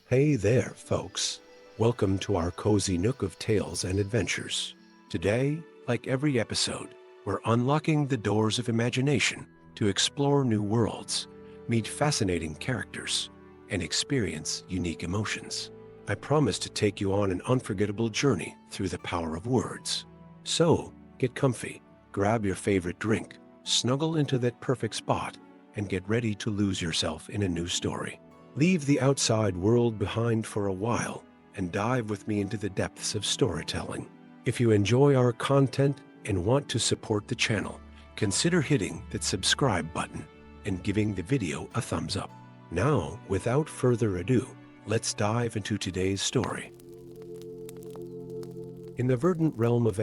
Hey there, folks. Welcome to our cozy nook of tales and adventures. Today, like every episode, we're unlocking the doors of imagination to explore new worlds, meet fascinating characters, and experience unique emotions. I promise to take you on an unforgettable journey through the power of words. So, get comfy, grab your favorite drink, snuggle into that perfect spot, and get ready to lose yourself in a new story. Leave the outside world behind for a while and dive with me into the depths of storytelling. If you enjoy our content and want to support the channel, consider hitting that subscribe button and giving the video a thumbs up. Now, without further ado, let's dive into today's story. In the verdant realm of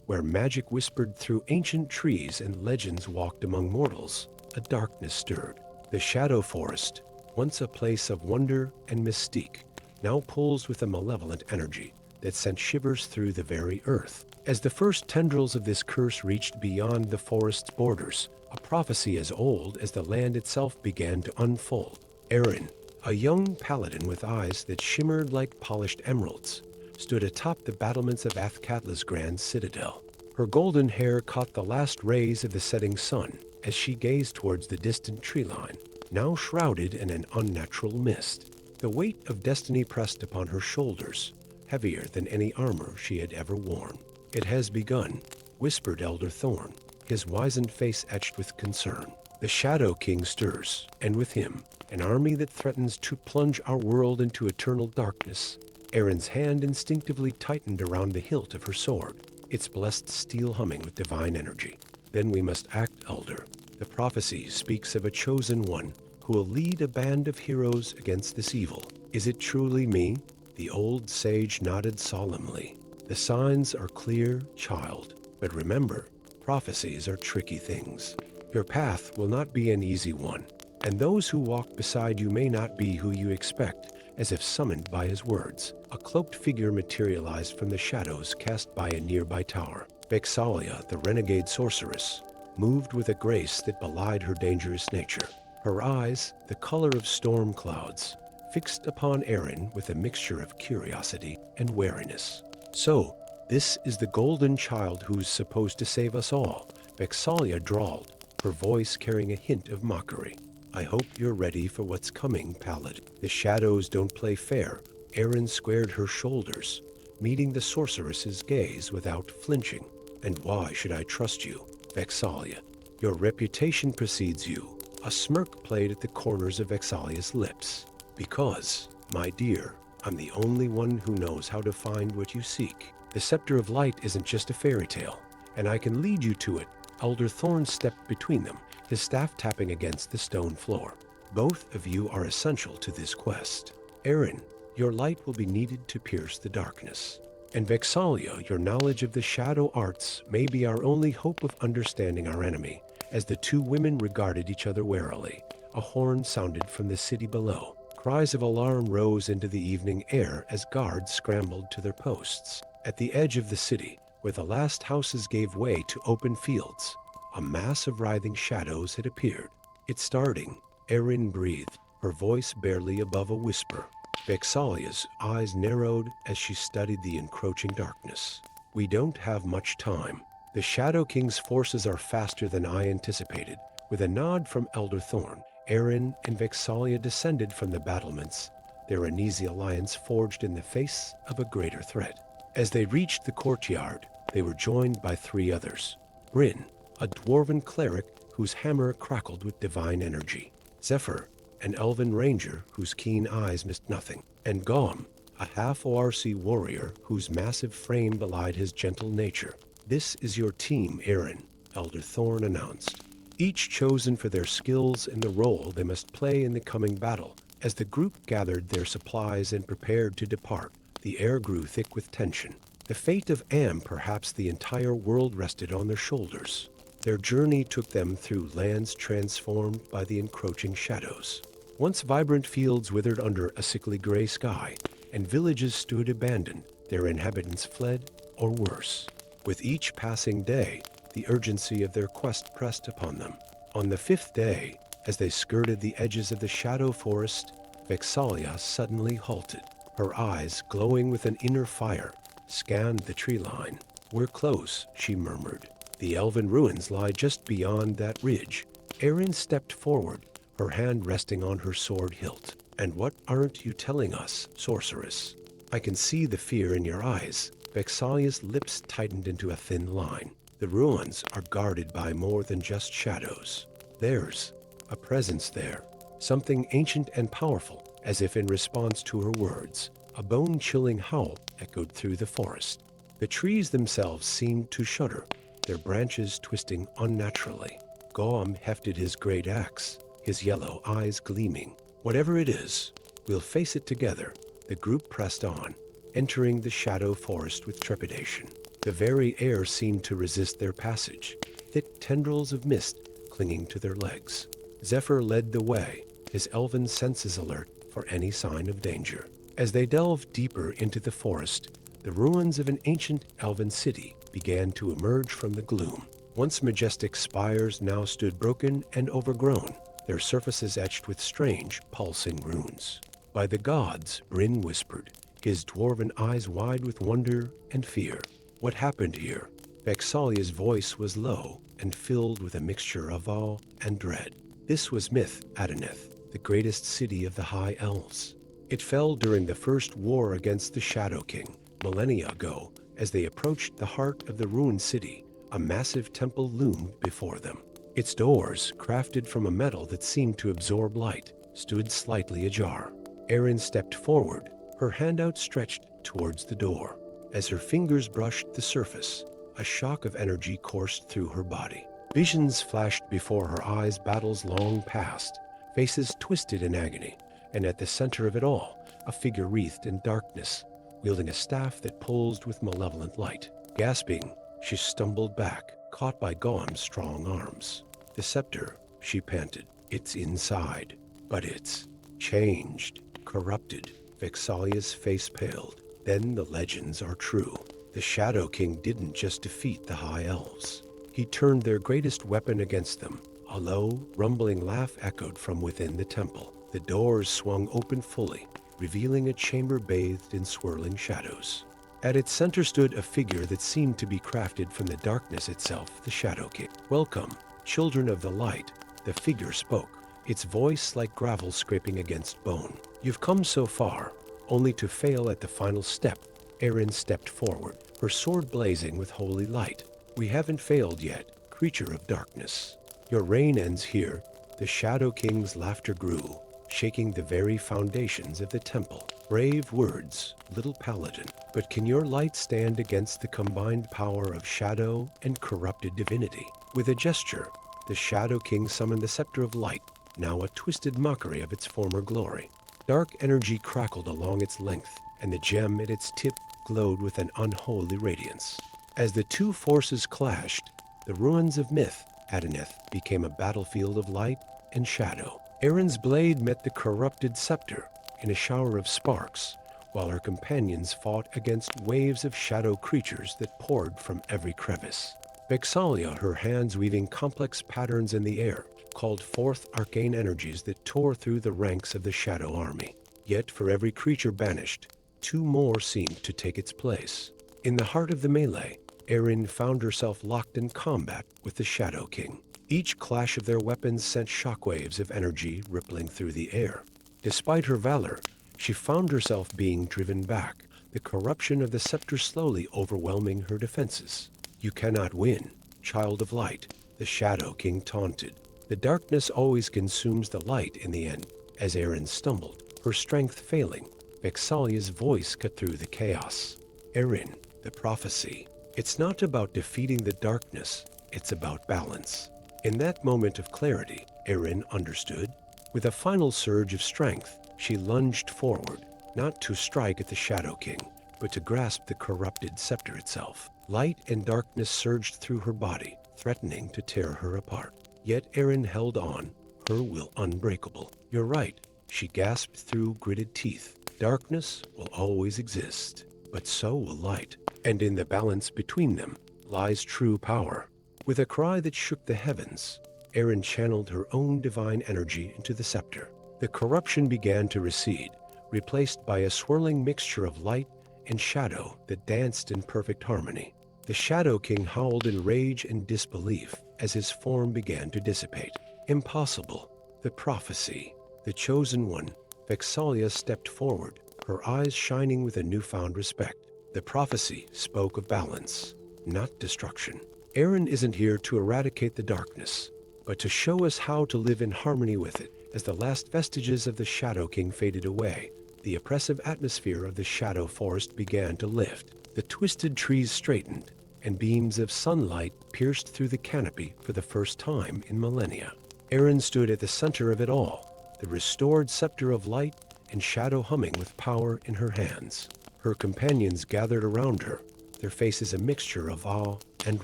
where magic whispered through ancient trees and legends walked among mortals, a darkness stirred. The Shadow Forest, once a place of wonder and mystique, now pulls with a malevolent energy that sent shivers through the very earth. As the first tendrils of this curse reached beyond the forest's borders, a prophecy as old as the land itself began to unfold. Erin, a young paladin with eyes that shimmered like polished emeralds, stood atop the battlements of Athkatla's grand citadel. Her golden hair caught the last rays of the setting sun as she gazed towards the distant tree line, now shrouded in an unnatural mist. The weight of destiny pressed upon her shoulders, heavier than any armor she had ever worn. "It has begun," whispered Elder Thorn, his wizened face etched with concern. "The Shadow King stirs, and with him, an army that threatens to plunge our world into eternal darkness." Erin's hand instinctively tightened around the hilt of her sword, its blessed steel humming with divine energy. "Then we must act, Elder. The prophecy speaks of a chosen one who will lead a band of heroes against this evil. Is it truly me?" The old sage nodded solemnly. "The signs are clear, child. But remember, prophecies are tricky things. Your path will not be an easy one, and those who walk beside you may not be who you expect." As if summoned by his words, a cloaked figure materialized from the shadows cast by a nearby tower. Vexalia, the renegade sorceress, moved with a grace that belied her dangerous nature. Her eyes, the color of storm clouds, fixed upon Erin with a mixture of curiosity and wariness. "So, this is the golden child who's supposed to save us all," Vexalia drawled, her voice carrying a hint of mockery. "I hope you're ready for what's coming, Paladin." The shadows don't play fair. Erin squared her shoulders, meeting the sorceress's gaze without flinching. "And why should I trust you, Vexalia? Your reputation precedes you." A smirk played at the corners of Vexalia's lips. "Because, my dear, I'm the only one who knows how to find what you seek. The scepter of light isn't just a fairy tale, and I can lead you to it." Elder Thorn stepped between them, his staff tapping against the stone floor. "Both of you are essential to this quest. Erin, your light will be needed to pierce the darkness. And Vexalia, your knowledge of the shadow arts may be our only hope of understanding our enemy." As the two women regarded each other warily, a horn sounded from the city below. Cries of alarm rose into the evening air as guards scrambled to their posts. At the edge of the city, where the last houses gave way to open fields, a mass of writhing shadows had appeared. "It's starting," Erin breathed, her voice barely above a whisper. Vexalia's eyes narrowed as she studied the encroaching darkness. "We don't have much time. The Shadow King's forces are faster than I anticipated." With a nod from Elder Thorn, Erin and Vexalia descended from the battlements, their uneasy alliance forged in the face of a greater threat. As they reached the courtyard, they were joined by three others. Bryn, a dwarven cleric whose hammer crackled with divine energy. Zephyr, an elven ranger whose keen eyes missed nothing. And Gom, a half-ORC warrior whose massive frame belied his gentle nature. "This is your team, Erin," Elder Thorn announced, each chosen for their skills and the role they must play in the coming battle. As the group gathered their supplies and prepared to depart, the air grew thick with tension. The fate of perhaps the entire world rested on their shoulders. Their journey took them through lands transformed by the encroaching shadows. Once vibrant fields withered under a sickly gray sky, and villages stood abandoned, their inhabitants fled, or worse. With each passing day, the urgency of their quest pressed upon them. On the fifth day, as they skirted the edges of the Shadow Forest, Vexalia suddenly halted. Her eyes, glowing with an inner fire, scanned the tree line. "We're close," she murmured. "The elven ruins lie just beyond that ridge." Erin stepped forward, her hand resting on her sword hilt. "And what aren't you telling us, sorceress?" "I can see the fear in your eyes." Vexalia's lips tightened into a thin line. "The ruins are guarded by more than just shadows. There's a presence there, something ancient and powerful." As if in response to her words, a bone-chilling howl echoed through the forest. The trees themselves seemed to shudder, their branches twisting unnaturally. Goam hefted his great axe, his yellow eyes gleaming. "Whatever it is, we'll face it together." The group pressed on, entering the shadow forest with trepidation. The very air seemed to resist their passage, thick tendrils of mist clinging to their legs. Zephyr led the way, his elven senses alert for any sign of danger. As they delved deeper into the forest, the ruins of an ancient elven city began to emerge from the gloom. Once majestic spires now stood broken and overgrown, their surfaces etched with strange, pulsing runes. "By the gods," Bryn whispered, his dwarven eyes wide with wonder and fear. "What happened here?" Vexalia's voice was low and filled with a mixture of awe and dread. "This was Myth, Adeneth, the greatest city of the High Elves. It fell during the first war against the Shadow King, millennia ago. As they approached the heart of the ruined city, a massive temple loomed before them. Its doors, crafted from a metal that seemed to absorb light, stood slightly ajar. Erin stepped forward, her hand outstretched towards the door. As her fingers brushed the surface, a shock of energy coursed through her body. Visions flashed before her eyes, battles long past, faces twisted in agony, and at the center of it all, a figure wreathed in darkness, wielding a staff that pulsed with malevolent light. Gasping, she stumbled back, caught by Goam's strong arms. "The scepter," she panted. "It's inside, but it's changed, corrupted." Vexalia's face paled. "Then the legends are true. The Shadow King didn't just defeat the High Elves. He turned their greatest weapon against them." A low, rumbling laugh echoed from within the temple. The doors swung open fully, revealing a chamber bathed in swirling shadows. At its center stood a figure that seemed to be crafted from the darkness itself, the Shadow King. "Welcome, children of the light," the figure spoke, its voice like gravel scraping against bone. "You've come so far, only to fail at the final step." Erin stepped forward, her sword blazing with holy light. "We haven't failed yet, creature of darkness. Your reign ends here." The Shadow King's laughter grew, shaking the very foundations of the temple. "Brave words, little paladin, but can your light stand against the combined power of shadow and corrupted divinity?" With a gesture, the Shadow King summoned the scepter of light, now a twisted mockery of its former glory. Dark energy crackled along its length, and the gem at its tip glowed with an unholy radiance. As the two forces clashed, the ruins of Myth, Adeneth, became a battlefield of light and shadow. Erin's blade met the corrupted scepter in a shower of sparks, while her companions fought against waves of shadow creatures that poured from every crevice. Vexalia, her hands weaving complex patterns in the air, called forth arcane energies that tore through the ranks of the shadow army. Yet for every creature banished, two more seemed to take its place. In the heart of the melee, Erin found herself locked in combat with the Shadow King. Each clash of their weapons sent shockwaves of energy rippling through the air. Despite her valor, she found herself being driven back, the corruption of the scepter slowly overwhelming her defenses. "You cannot win, child of light," the Shadow King taunted. "The darkness always consumes the light in the end." As Erin stumbled, her strength failing, Vexalia's voice cut through the chaos. "Erin, the prophecy. It's not about defeating the darkness, it's about balance." In that moment of clarity, Erin understood. With a final surge of strength, she lunged forward, not to strike at the Shadow King, but to grasp the corrupted scepter itself. Light and darkness surged through her body, threatening to tear her apart. Yet Erin held on, her will unbreakable. "You're right," she gasped through gritted teeth. "Darkness will always exist, but so will light. And in the balance between them lies true power." With a cry that shook the heavens, Erin channeled her own divine energy into the scepter. The corruption began to recede, replaced by a swirling mixture of light and shadow that danced in perfect harmony. The Shadow King howled in rage and disbelief as his form began to dissipate. Impossible. The prophecy. The chosen one. Vexalia stepped forward, her eyes shining with a newfound respect. The prophecy spoke of balance, not destruction. Aaron isn't here to eradicate the darkness, but to show us how to live in harmony with it. As the last vestiges of the Shadow King faded away, the oppressive atmosphere of the Shadow Forest began to lift. The twisted trees straightened, and beams of sunlight pierced through the canopy for the first time in millennia. Aaron stood at the center of it all, the restored scepter of light and shadow humming with power in her hands. Her companions gathered around her, their faces a mixture of awe and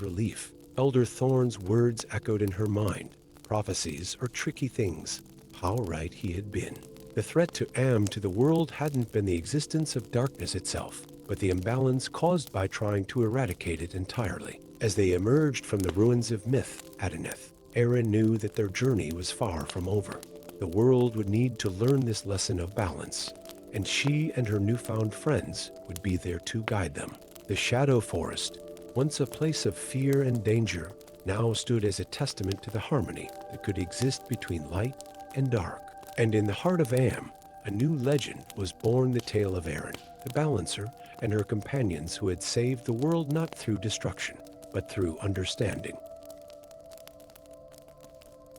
relief. Elder Thorn's words echoed in her mind. Prophecies are tricky things. How right he had been. The threat to the world hadn't been the existence of darkness itself, but the imbalance caused by trying to eradicate it entirely. As they emerged from the ruins of myth, Adeneth, Aaron knew that their journey was far from over. The world would need to learn this lesson of balance, and she and her newfound friends would be there to guide them. The Shadow Forest, once a place of fear and danger, now stood as a testament to the harmony that could exist between light and dark. And in the heart of a new legend was born, the tale of Aaron, the balancer, and her companions who had saved the world not through destruction, but through understanding.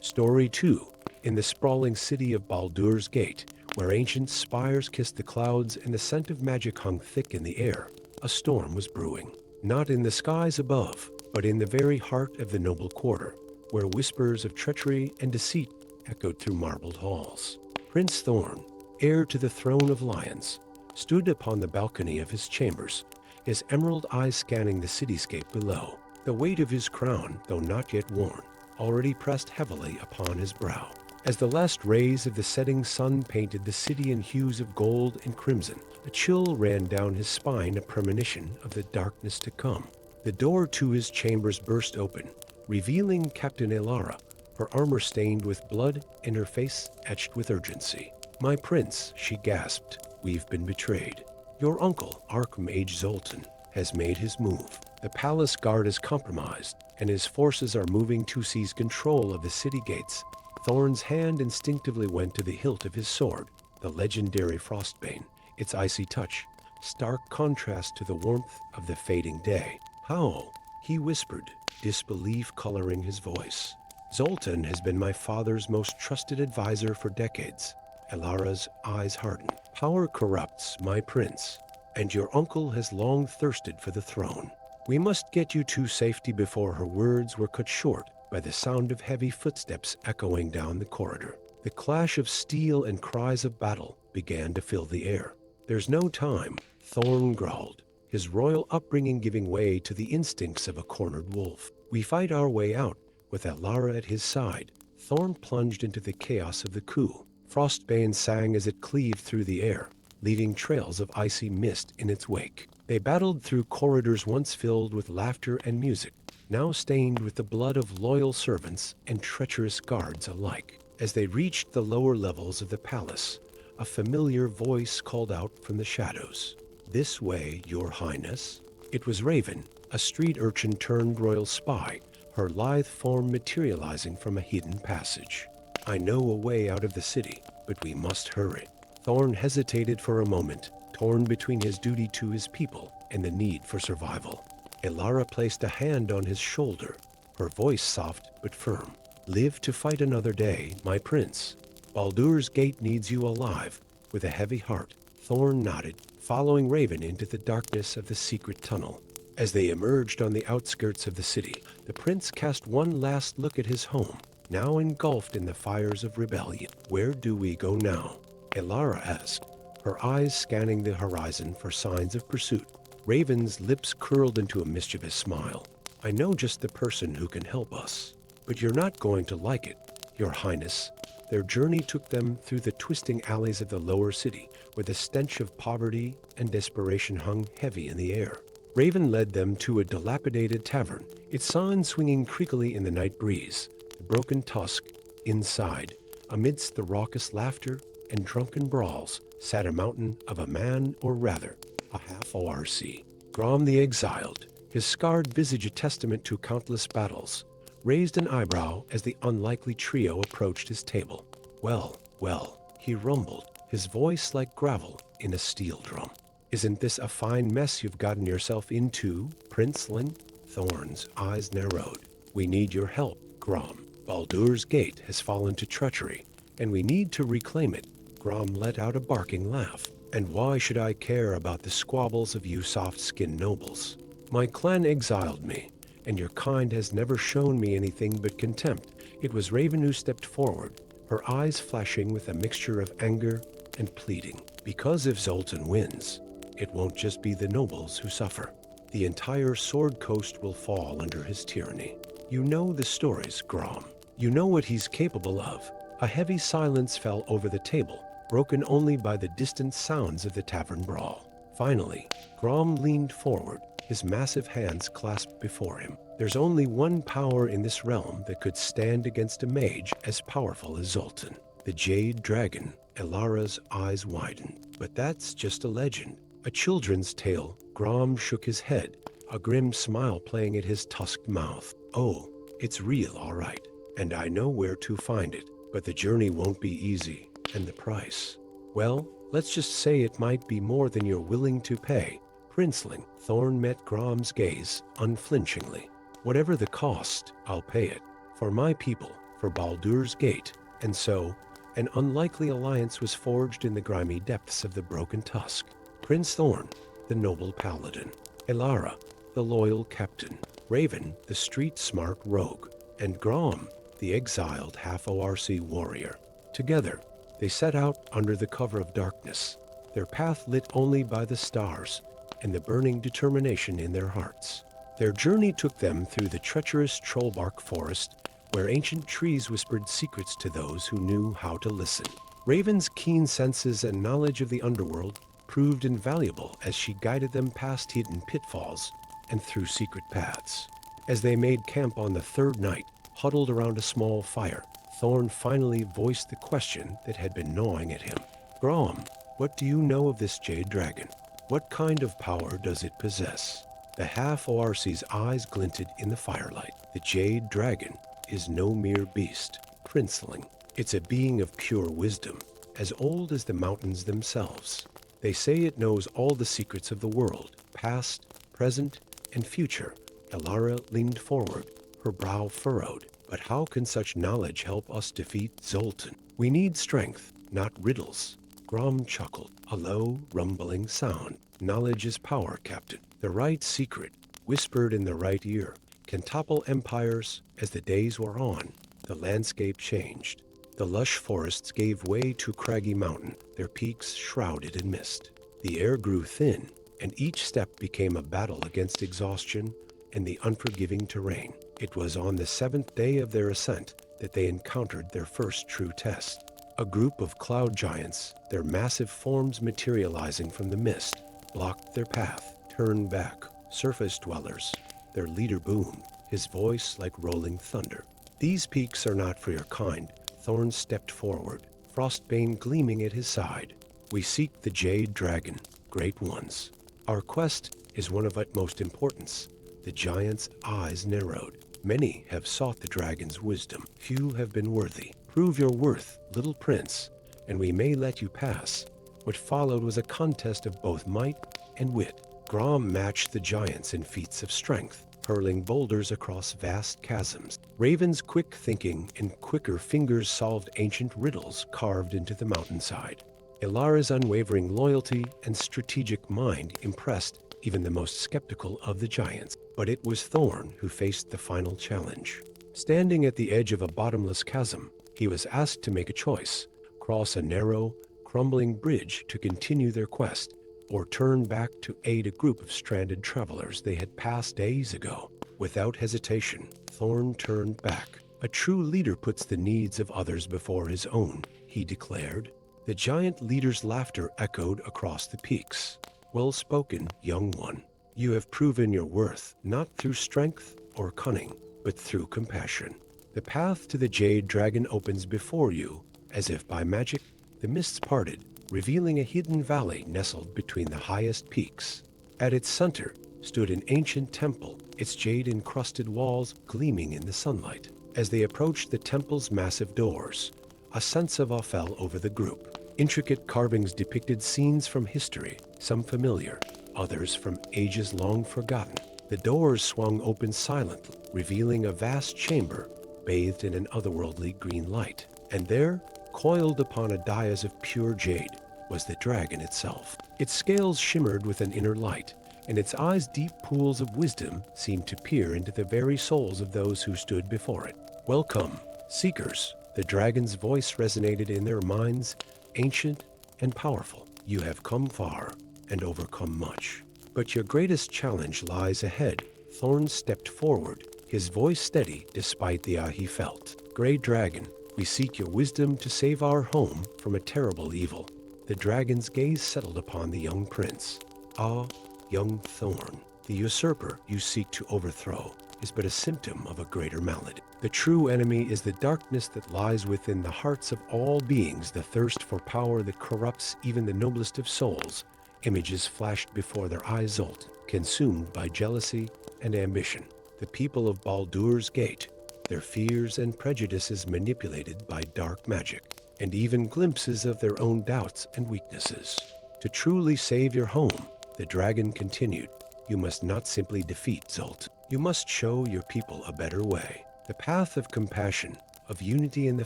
Story 2. In the sprawling city of Baldur's Gate, where ancient spires kissed the clouds and the scent of magic hung thick in the air, a storm was brewing. Not in the skies above, but in the very heart of the noble quarter, where whispers of treachery and deceit echoed through marbled halls. Prince Thorn, heir to the throne of lions, stood upon the balcony of his chambers, his emerald eyes scanning the cityscape below. The weight of his crown, though not yet worn, already pressed heavily upon his brow. As the last rays of the setting sun painted the city in hues of gold and crimson, a chill ran down his spine, a premonition of the darkness to come. The door to his chambers burst open, revealing Captain Elara, her armor stained with blood and her face etched with urgency. "My prince," she gasped, "we've been betrayed. Your uncle, Archmage Zoltan, has made his move. The palace guard is compromised, and his forces are moving to seize control of the city gates." Thorn's hand instinctively went to the hilt of his sword, the legendary Frostbane, its icy touch, stark contrast to the warmth of the fading day. "How?" he whispered, disbelief coloring his voice. "Zoltan has been my father's most trusted advisor for decades." Elara's eyes hardened. "Power corrupts, my prince, and your uncle has long thirsted for the throne. We must get you to safety." Before her words were cut short by the sound of heavy footsteps echoing down the corridor. The clash of steel and cries of battle began to fill the air. "There's no time," Thorn growled, his royal upbringing giving way to the instincts of a cornered wolf. "We fight our way out." With Elara at his side, Thorn plunged into the chaos of the coup. Frostbane sang as it cleaved through the air, leaving trails of icy mist in its wake. They battled through corridors once filled with laughter and music, now stained with the blood of loyal servants and treacherous guards alike. As they reached the lower levels of the palace, a familiar voice called out from the shadows. "This way, your highness." It was Raven, a street urchin turned royal spy, her lithe form materializing from a hidden passage. "I know a way out of the city, but we must hurry." Thorn hesitated for a moment, torn between his duty to his people and the need for survival. Elara placed a hand on his shoulder, her voice soft but firm. "Live to fight another day, my prince. Baldur's Gate needs you alive." With a heavy heart, Thorn nodded, following Raven into the darkness of the secret tunnel. As they emerged on the outskirts of the city, the prince cast one last look at his home, now engulfed in the fires of rebellion. "Where do we go now?" Elara asked, her eyes scanning the horizon for signs of pursuit. Raven's lips curled into a mischievous smile. "I know just the person who can help us. But you're not going to like it, your highness." Their journey took them through the twisting alleys of the lower city, where the stench of poverty and desperation hung heavy in the air. Raven led them to a dilapidated tavern, its sign swinging creakily in the night breeze. The broken tusk, inside, Amidst the raucous laughter and drunken brawls sat a mountain of a man, or rather, a half-ORC. Grom the Exiled, his scarred visage a testament to countless battles, raised an eyebrow as the unlikely trio approached his table. Well, well, he rumbled, his voice like gravel in a steel drum. Isn't this a fine mess you've gotten yourself into, Princeling? Thorn's eyes narrowed. We need your help, Grom. Baldur's gate has fallen to treachery, and we need to reclaim it. Grom let out a barking laugh. And why should I care about the squabbles of you soft-skinned nobles? My clan exiled me, and your kind has never shown me anything but contempt. It was Raven who stepped forward, her eyes flashing with a mixture of anger and pleading. Because if Zoltan wins, it won't just be the nobles who suffer. The entire Sword Coast will fall under his tyranny. You know the stories, Grom. You know what he's capable of. A heavy silence fell over the table, broken only by the distant sounds of the tavern brawl. Finally, Grom leaned forward, his massive hands clasped before him. There's only one power in this realm that could stand against a mage as powerful as Zoltan. The Jade Dragon. Elara's eyes widened. But that's just a legend, a children's tale. Grom shook his head, a grim smile playing at his tusked mouth. Oh, it's real, all right, and I know where to find it, but the journey won't be easy. And the price? Well, let's just say it might be more than you're willing to pay. Princeling. Thorn met Grom's gaze unflinchingly. Whatever the cost, I'll pay it. For my people, for Baldur's gate. And so, an unlikely alliance was forged in the grimy depths of the Broken Tusk. Prince Thorn, the noble paladin. Elara, the loyal captain. Raven, the street-smart rogue. And Grom, the exiled half-ORC warrior. Together, they set out under the cover of darkness, their path lit only by the stars and the burning determination in their hearts. Their journey took them through the treacherous trollbark forest, where ancient trees whispered secrets to those who knew how to listen. Raven's keen senses and knowledge of the underworld proved invaluable as she guided them past hidden pitfalls and through secret paths. As they made camp on the third night, huddled around a small fire, Thorn finally voiced the question that had been gnawing at him. Grom, what do you know of this Jade Dragon? What kind of power does it possess? The half-ORC's eyes glinted in the firelight. The Jade Dragon is no mere beast, Princeling. It's a being of pure wisdom, as old as the mountains themselves. They say it knows all the secrets of the world, past, present, and future. Elara leaned forward, her brow furrowed. But how can such knowledge help us defeat Zoltan? We need strength, not riddles. Grom chuckled, a low, rumbling sound. Knowledge is power, Captain. The right secret, whispered in the right ear, can topple empires. As the days wore on, the landscape changed. The lush forests gave way to craggy mountain, their peaks shrouded in mist. The air grew thin, and each step became a battle against exhaustion and the unforgiving terrain. It was on the 7th day of their ascent that they encountered their first true test. A group of cloud giants, their massive forms materializing from the mist, blocked their path. Turn back, surface dwellers. Their leader boomed, his voice like rolling thunder. These peaks are not for your kind. Thorn stepped forward, Frostbane gleaming at his side. We seek the Jade Dragon, great ones. Our quest is one of utmost importance. The giant's eyes narrowed. Many have sought the dragon's wisdom. Few have been worthy. Prove your worth, little prince, and we may let you pass. What followed was a contest of both might and wit. Grom matched the giants in feats of strength, hurling boulders across vast chasms. Raven's quick thinking and quicker fingers solved ancient riddles carved into the mountainside. Elara's unwavering loyalty and strategic mind impressed even the most skeptical of the giants. But it was Thorn who faced the final challenge. Standing at the edge of a bottomless chasm, he was asked to make a choice: cross a narrow, crumbling bridge to continue their quest, or turn back to aid a group of stranded travelers they had passed days ago. Without hesitation, Thorn turned back. A true leader puts the needs of others before his own, he declared. The giant leader's laughter echoed across the peaks. Well spoken, young one. You have proven your worth, not through strength or cunning, but through compassion. The path to the Jade Dragon opens before you, As if by magic, the mists parted, revealing a hidden valley nestled between the highest peaks. At its center stood an ancient temple, its jade-encrusted walls gleaming in the sunlight. As they approached the temple's massive doors, a sense of awe fell over the group. Intricate carvings depicted scenes from history, some familiar, others from ages long forgotten. The doors swung open silently, revealing a vast chamber bathed in an otherworldly green light. And there, coiled upon a dais of pure jade, was the dragon itself. Its scales shimmered with an inner light, and its eyes' deep pools of wisdom seemed to peer into the very souls of those who stood before it. "Welcome, seekers." The dragon's voice resonated in their minds, ancient and powerful. "You have come far and overcome much. But your greatest challenge lies ahead." Thorn stepped forward, his voice steady despite the awe he felt. "Grey Dragon, we seek your wisdom to save our home from a terrible evil." The dragon's gaze settled upon the young prince. "Ah, young Thorn, the usurper you seek to overthrow is but a symptom of a greater malady. The true enemy is the darkness that lies within the hearts of all beings, the thirst for power that corrupts even the noblest of souls." Images flashed before their eyes, Zolt, consumed by jealousy and ambition. The people of Baldur's Gate, their fears and prejudices manipulated by dark magic, and even glimpses of their own doubts and weaknesses. "To truly save your home," the dragon continued, "you must not simply defeat Zolt. You must show your people a better way. The path of compassion, of unity in the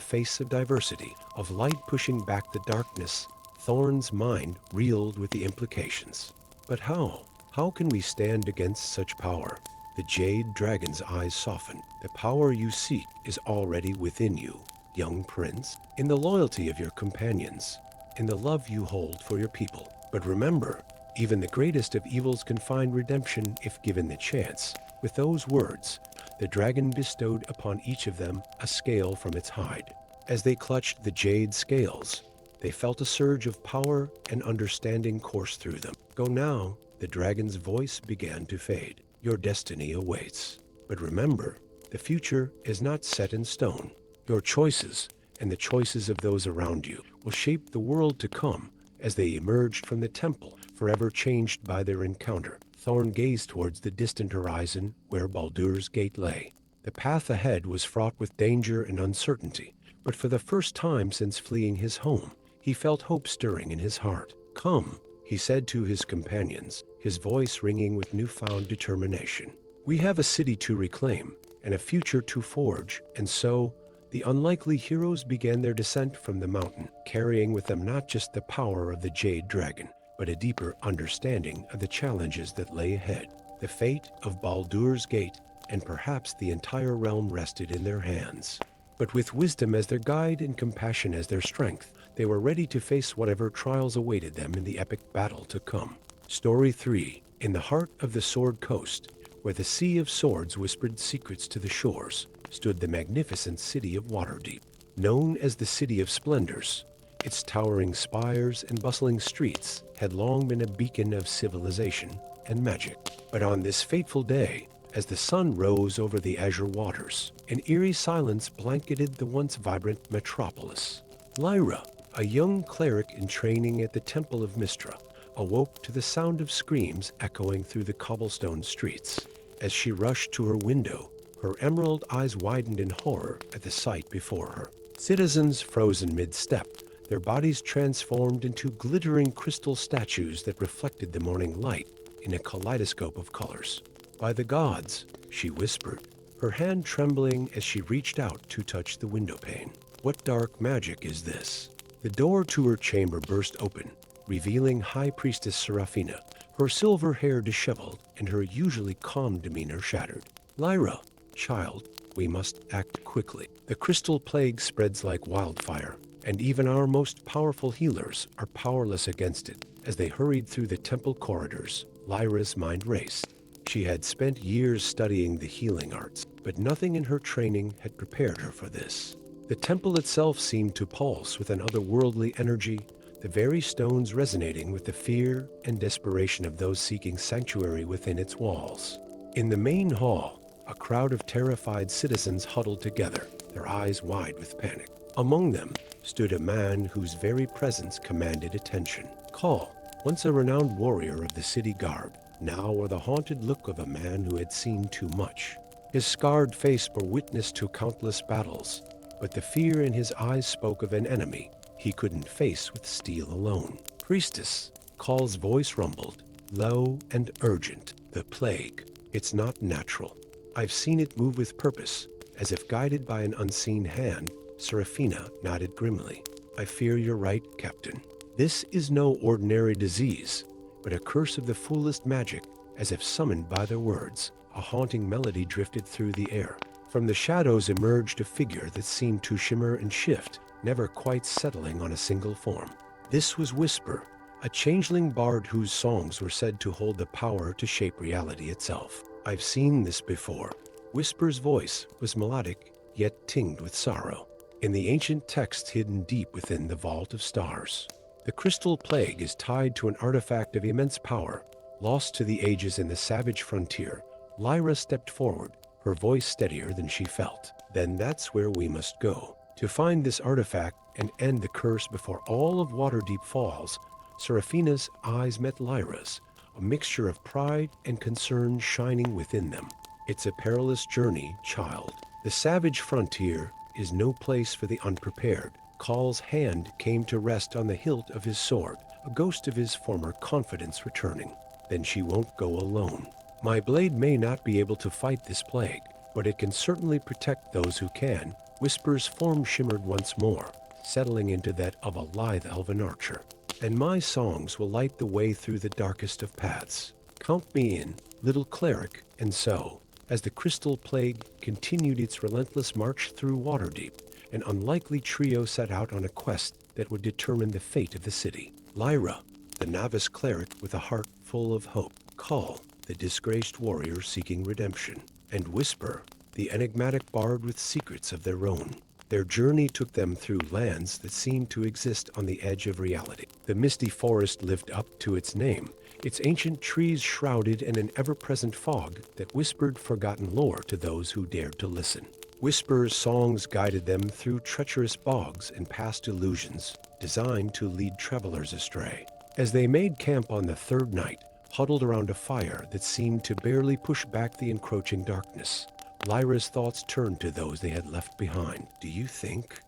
face of diversity, of light pushing back the darkness." Thorn's mind reeled with the implications. "But how? How can we stand against such power?" The jade dragon's eyes softened. "The power you seek is already within you, young prince, in the loyalty of your companions, in the love you hold for your people. But remember, even the greatest of evils can find redemption if given the chance." With those words, the dragon bestowed upon each of them a scale from its hide. As they clutched the jade scales, they felt a surge of power and understanding course through them. "Go now." The dragon's voice began to fade. "Your destiny awaits. But remember, the future is not set in stone. Your choices, and the choices of those around you, will shape the world to come." As they emerged from the temple, forever changed by their encounter, Thorn gazed towards the distant horizon where Baldur's Gate lay. The path ahead was fraught with danger and uncertainty, but for the first time since fleeing his home, he felt hope stirring in his heart. "Come," he said to his companions, his voice ringing with newfound determination. "We have a city to reclaim and a future to forge." And so, the unlikely heroes began their descent from the mountain, carrying with them not just the power of the Jade Dragon, but a deeper understanding of the challenges that lay ahead. The fate of Baldur's Gate and perhaps the entire realm rested in their hands. But with wisdom as their guide and compassion as their strength, they were ready to face whatever trials awaited them in the epic battle to come. Story 3. In the heart of the Sword Coast, where the Sea of Swords whispered secrets to the shores, stood the magnificent city of Waterdeep. Known as the City of Splendors, its towering spires and bustling streets had long been a beacon of civilization and magic. But on this fateful day, as the sun rose over the azure waters, an eerie silence blanketed the once vibrant metropolis. Lyra, a young cleric in training at the Temple of Mystra, awoke to the sound of screams echoing through the cobblestone streets. As she rushed to her window, her emerald eyes widened in horror at the sight before her. Citizens frozen mid-step, their bodies transformed into glittering crystal statues that reflected the morning light in a kaleidoscope of colors. "By the gods," she whispered, her hand trembling as she reached out to touch the windowpane. "What dark magic is this?" The door to her chamber burst open, revealing High Priestess Seraphina, her silver hair disheveled and her usually calm demeanor shattered. "Lyra, child, we must act quickly. The crystal plague spreads like wildfire, and even our most powerful healers are powerless against it." As they hurried through the temple corridors, Lyra's mind raced. She had spent years studying the healing arts, but nothing in her training had prepared her for this. The temple itself seemed to pulse with an otherworldly energy, the very stones resonating with the fear and desperation of those seeking sanctuary within its walls. In the main hall, a crowd of terrified citizens huddled together, their eyes wide with panic. Among them stood a man whose very presence commanded attention. Call, once a renowned warrior of the city guard, now wore the haunted look of a man who had seen too much. His scarred face bore witness to countless battles, but the fear in his eyes spoke of an enemy he couldn't face with steel alone. Priestess, Call's voice rumbled, low and urgent. The plague. It's not natural. I've seen it move with purpose, as if guided by an unseen hand. Seraphina nodded grimly. I fear you're right, Captain. This is no ordinary disease, but a curse of the fullest magic, as if summoned by their words. A haunting melody drifted through the air. From the shadows emerged a figure that seemed to shimmer and shift, never quite settling on a single form. This was Whisper, a changeling bard whose songs were said to hold the power to shape reality itself. I've seen this before. Whisper's voice was melodic, yet tinged with sorrow. In the ancient text hidden deep within the vault of stars, the crystal plague is tied to an artifact of immense power, lost to the ages in the savage frontier. Lyra stepped forward, her voice steadier than she felt. Then that's where we must go, to find this artifact and end the curse before all of Waterdeep falls. Seraphina's eyes met Lyra's, a mixture of pride and concern shining within them. It's a perilous journey, child. The savage frontier is no place for the unprepared. Call's hand came to rest on the hilt of his sword, a ghost of his former confidence returning. Then she won't go alone. My blade may not be able to fight this plague, but it can certainly protect those who can. Whisper's form shimmered once more, settling into that of a lithe elven archer. And my songs will light the way through the darkest of paths. Count me in, little cleric. And so, as the crystal plague continued its relentless march through Waterdeep, an unlikely trio set out on a quest that would determine the fate of the city. Lyra, the novice cleric with a heart full of hope. Call, the disgraced warrior seeking redemption. And Whisper, the enigmatic bard with secrets of their own. Their journey took them through lands that seemed to exist on the edge of reality. The misty forest lived up to its name, its ancient trees shrouded in an ever-present fog that whispered forgotten lore to those who dared to listen. Whisper's songs guided them through treacherous bogs and past illusions, designed to lead travelers astray. As they made camp on the third night, huddled around a fire that seemed to barely push back the encroaching darkness, Lyra's thoughts turned to those they had left behind. Do you think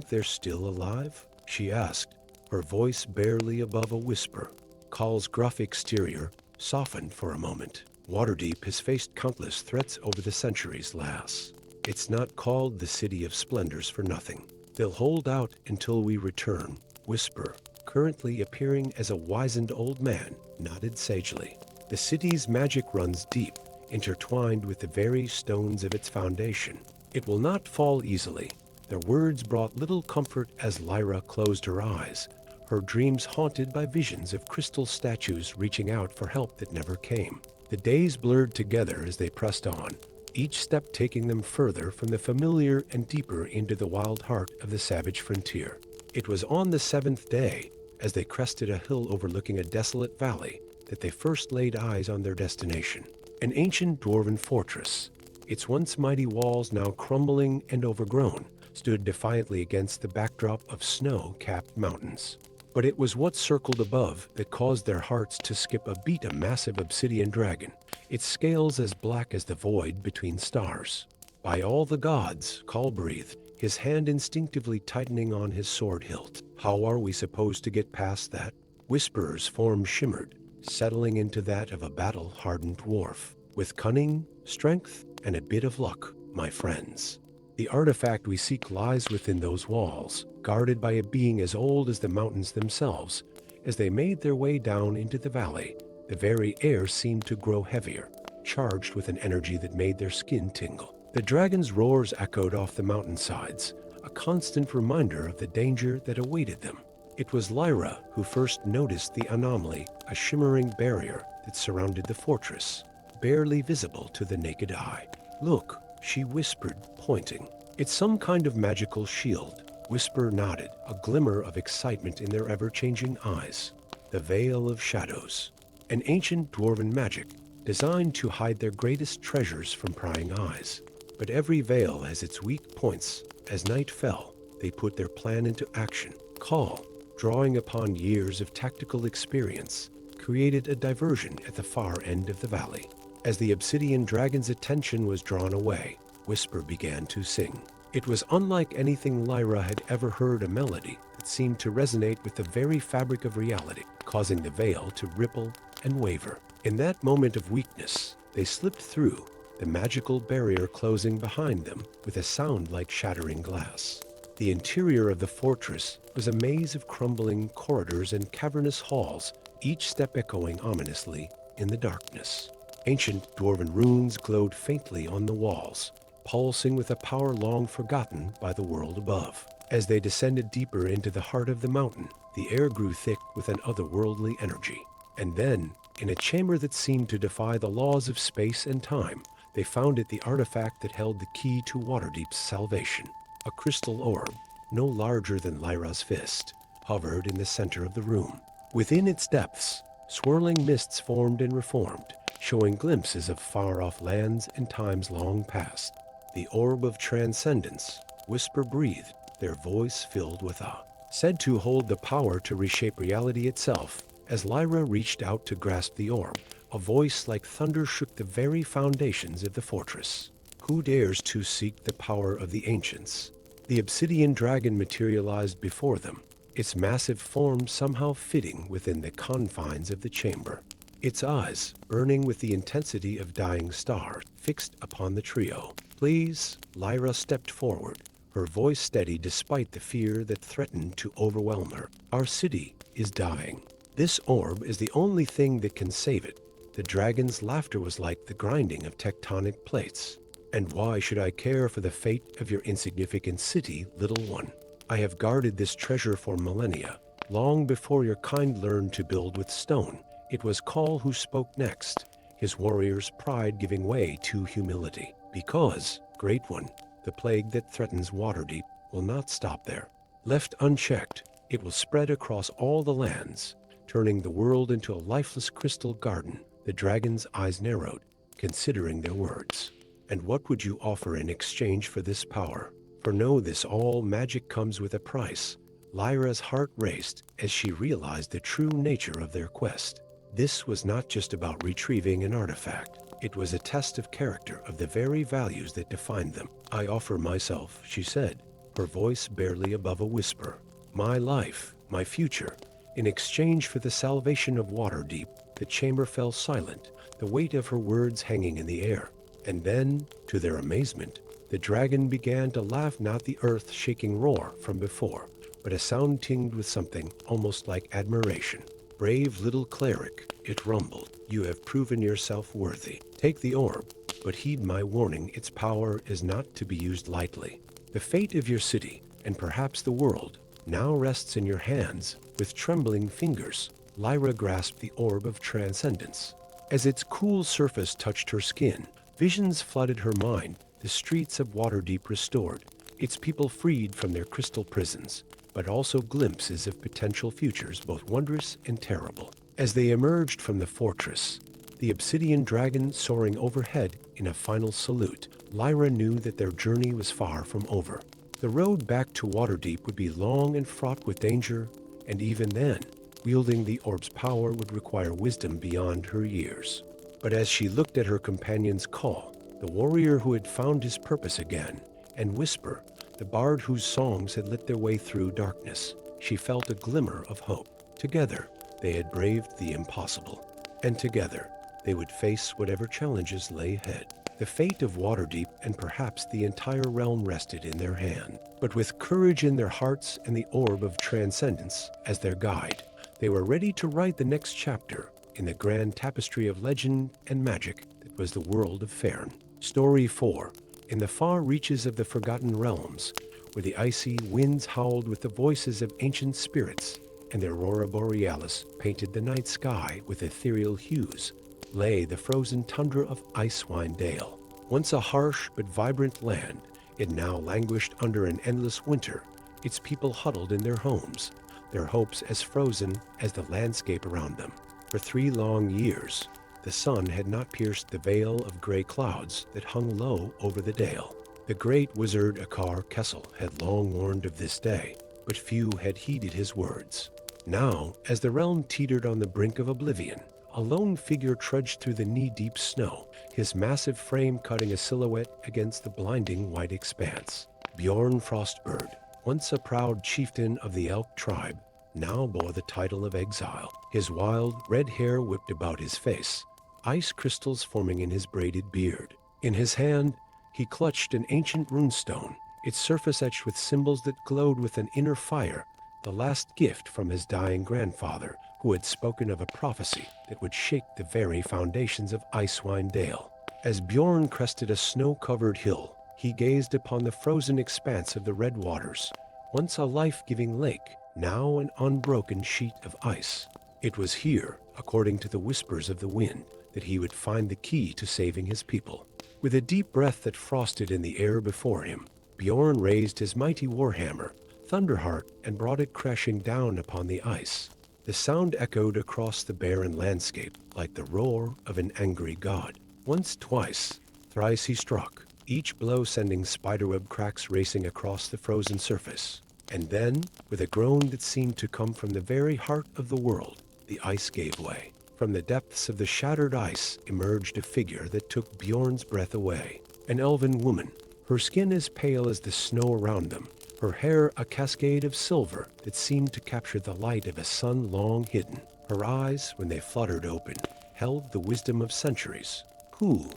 they're still alive? She asked, her voice barely above a whisper. Call's gruff exterior softened for a moment. Waterdeep has faced countless threats over the centuries, lass. It's not called the City of Splendors for nothing. They'll hold out until we return. Whisper, currently appearing as a wizened old man, nodded sagely. The city's magic runs deep, intertwined with the very stones of its foundation. It will not fall easily. Their words brought little comfort as Lyra closed her eyes, her dreams haunted by visions of crystal statues reaching out for help that never came. The days blurred together as they pressed on, each step taking them further from the familiar and deeper into the wild heart of the savage frontier. It was on the seventh day, as they crested a hill overlooking a desolate valley, that they first laid eyes on their destination. An ancient dwarven fortress, its once mighty walls now crumbling and overgrown, stood defiantly against the backdrop of snow-capped mountains. But it was what circled above that caused their hearts to skip a beat. A massive obsidian dragon, its scales as black as the void between stars. By all the gods, Call breathed, his hand instinctively tightening on his sword hilt. How are we supposed to get past that? Whisper's form shimmered, settling into that of a battle-hardened dwarf. With cunning, strength, and a bit of luck, my friends. The artifact we seek lies within those walls, guarded by a being as old as the mountains themselves. As they made their way down into the valley, the very air seemed to grow heavier, charged with an energy that made their skin tingle. The dragon's roars echoed off the mountainsides, a constant reminder of the danger that awaited them. It was Lyra who first noticed the anomaly, a shimmering barrier that surrounded the fortress, barely visible to the naked eye. Look, she whispered, pointing. It's some kind of magical shield. Whisper nodded, a glimmer of excitement in their ever-changing eyes. The Veil of Shadows, an ancient dwarven magic designed to hide their greatest treasures from prying eyes. But every veil has its weak points. As night fell, they put their plan into action. Call, drawing upon years of tactical experience, created a diversion at the far end of the valley. As the obsidian dragon's attention was drawn away, Whisper began to sing. It was unlike anything Lyra had ever heard, a melody that seemed to resonate with the very fabric of reality, causing the veil to ripple and waver. In that moment of weakness, they slipped through, the magical barrier closing behind them with a sound like shattering glass. The interior of the fortress was a maze of crumbling corridors and cavernous halls, each step echoing ominously in the darkness. Ancient dwarven runes glowed faintly on the walls, pulsing with a power long forgotten by the world above. As they descended deeper into the heart of the mountain, the air grew thick with an otherworldly energy. And then, in a chamber that seemed to defy the laws of space and time, they found it the artifact that held the key to Waterdeep's salvation. A crystal orb, no larger than Lyra's fist, hovered in the center of the room. Within its depths, swirling mists formed and reformed, showing glimpses of far-off lands and times long past. The orb of transcendence, Whisper breathed, their voice filled with awe, said to hold the power to reshape reality itself. As Lyra reached out to grasp the orb, a voice like thunder shook the very foundations of the fortress. Who dares to seek the power of the ancients? The obsidian dragon materialized before them, its massive form somehow fitting within the confines of the chamber. Its eyes, burning with the intensity of dying stars, fixed upon the trio. Please, Lyra stepped forward, her voice steady despite the fear that threatened to overwhelm her. Our city is dying. This orb is the only thing that can save it. The dragon's laughter was like the grinding of tectonic plates. And why should I care for the fate of your insignificant city, little one? I have guarded this treasure for millennia, long before your kind learned to build with stone. It was Call who spoke next, his warrior's pride giving way to humility. Because, Great One, the plague that threatens Waterdeep will not stop there. Left unchecked, it will spread across all the lands, turning the world into a lifeless crystal garden. The dragon's eyes narrowed, considering their words. And what would you offer in exchange for this power? For know this, all magic comes with a price. Lyra's heart raced as she realized the true nature of their quest. This was not just about retrieving an artifact. It was a test of character, of the very values that defined them. I offer myself, she said, her voice barely above a whisper. My life, my future. In exchange for the salvation of Waterdeep. The chamber fell silent, the weight of her words hanging in the air. And then, to their amazement, the dragon began to laugh, not the earth-shaking roar from before, but a sound tinged with something almost like admiration. Brave little cleric, it rumbled, you have proven yourself worthy. Take the orb, but heed my warning, its power is not to be used lightly. The fate of your city, and perhaps the world, now rests in your hands. With trembling fingers, Lyra grasped the orb of transcendence. As its cool surface touched her skin, visions flooded her mind, the streets of Waterdeep restored, its people freed from their crystal prisons, but also glimpses of potential futures both wondrous and terrible. As they emerged from the fortress, the obsidian dragon soaring overhead in a final salute, Lyra knew that their journey was far from over. The road back to Waterdeep would be long and fraught with danger, and even then, wielding the orb's power would require wisdom beyond her years. But as she looked at her companion's Call, the warrior who had found his purpose again, and Whisper, the bard whose songs had lit their way through darkness, she felt a glimmer of hope. Together, they had braved the impossible, and together, they would face whatever challenges lay ahead. The fate of Waterdeep and perhaps the entire realm rested in their hand. But with courage in their hearts and the orb of transcendence as their guide, they were ready to write the next chapter in the grand tapestry of legend and magic that was the world of Faerun. Story 4. In the far reaches of the Forgotten Realms, where the icy winds howled with the voices of ancient spirits, and the aurora borealis painted the night sky with ethereal hues, lay the frozen tundra of Icewind Dale. Once a harsh but vibrant land, it now languished under an endless winter, its people huddled in their homes, their hopes as frozen as the landscape around them. For 3 long years, the sun had not pierced the veil of gray clouds that hung low over the dale. The great wizard Akar Kessel had long warned of this day, but few had heeded his words. Now, as the realm teetered on the brink of oblivion, a lone figure trudged through the knee-deep snow, his massive frame cutting a silhouette against the blinding white expanse. Bjorn Frostbird, once a proud chieftain of the Elk tribe, now bore the title of exile. His wild, red hair whipped about his face, ice crystals forming in his braided beard. In his hand, he clutched an ancient runestone, its surface etched with symbols that glowed with an inner fire, the last gift from his dying grandfather, who had spoken of a prophecy that would shake the very foundations of Icewind Dale. As Bjorn crested a snow-covered hill, he gazed upon the frozen expanse of the red waters, once a life-giving lake, now an unbroken sheet of ice. It was here, according to the whispers of the wind, that he would find the key to saving his people. With a deep breath that frosted in the air before him, Bjorn raised his mighty warhammer, Thunderheart, and brought it crashing down upon the ice. The sound echoed across the barren landscape like the roar of an angry god. Once, twice, thrice he struck, each blow sending spiderweb cracks racing across the frozen surface. And then, with a groan that seemed to come from the very heart of the world, the ice gave way. From the depths of the shattered ice emerged a figure that took Bjorn's breath away. An elven woman, her skin as pale as the snow around them, her hair a cascade of silver that seemed to capture the light of a sun long hidden. Her eyes, when they fluttered open, held the wisdom of centuries. Who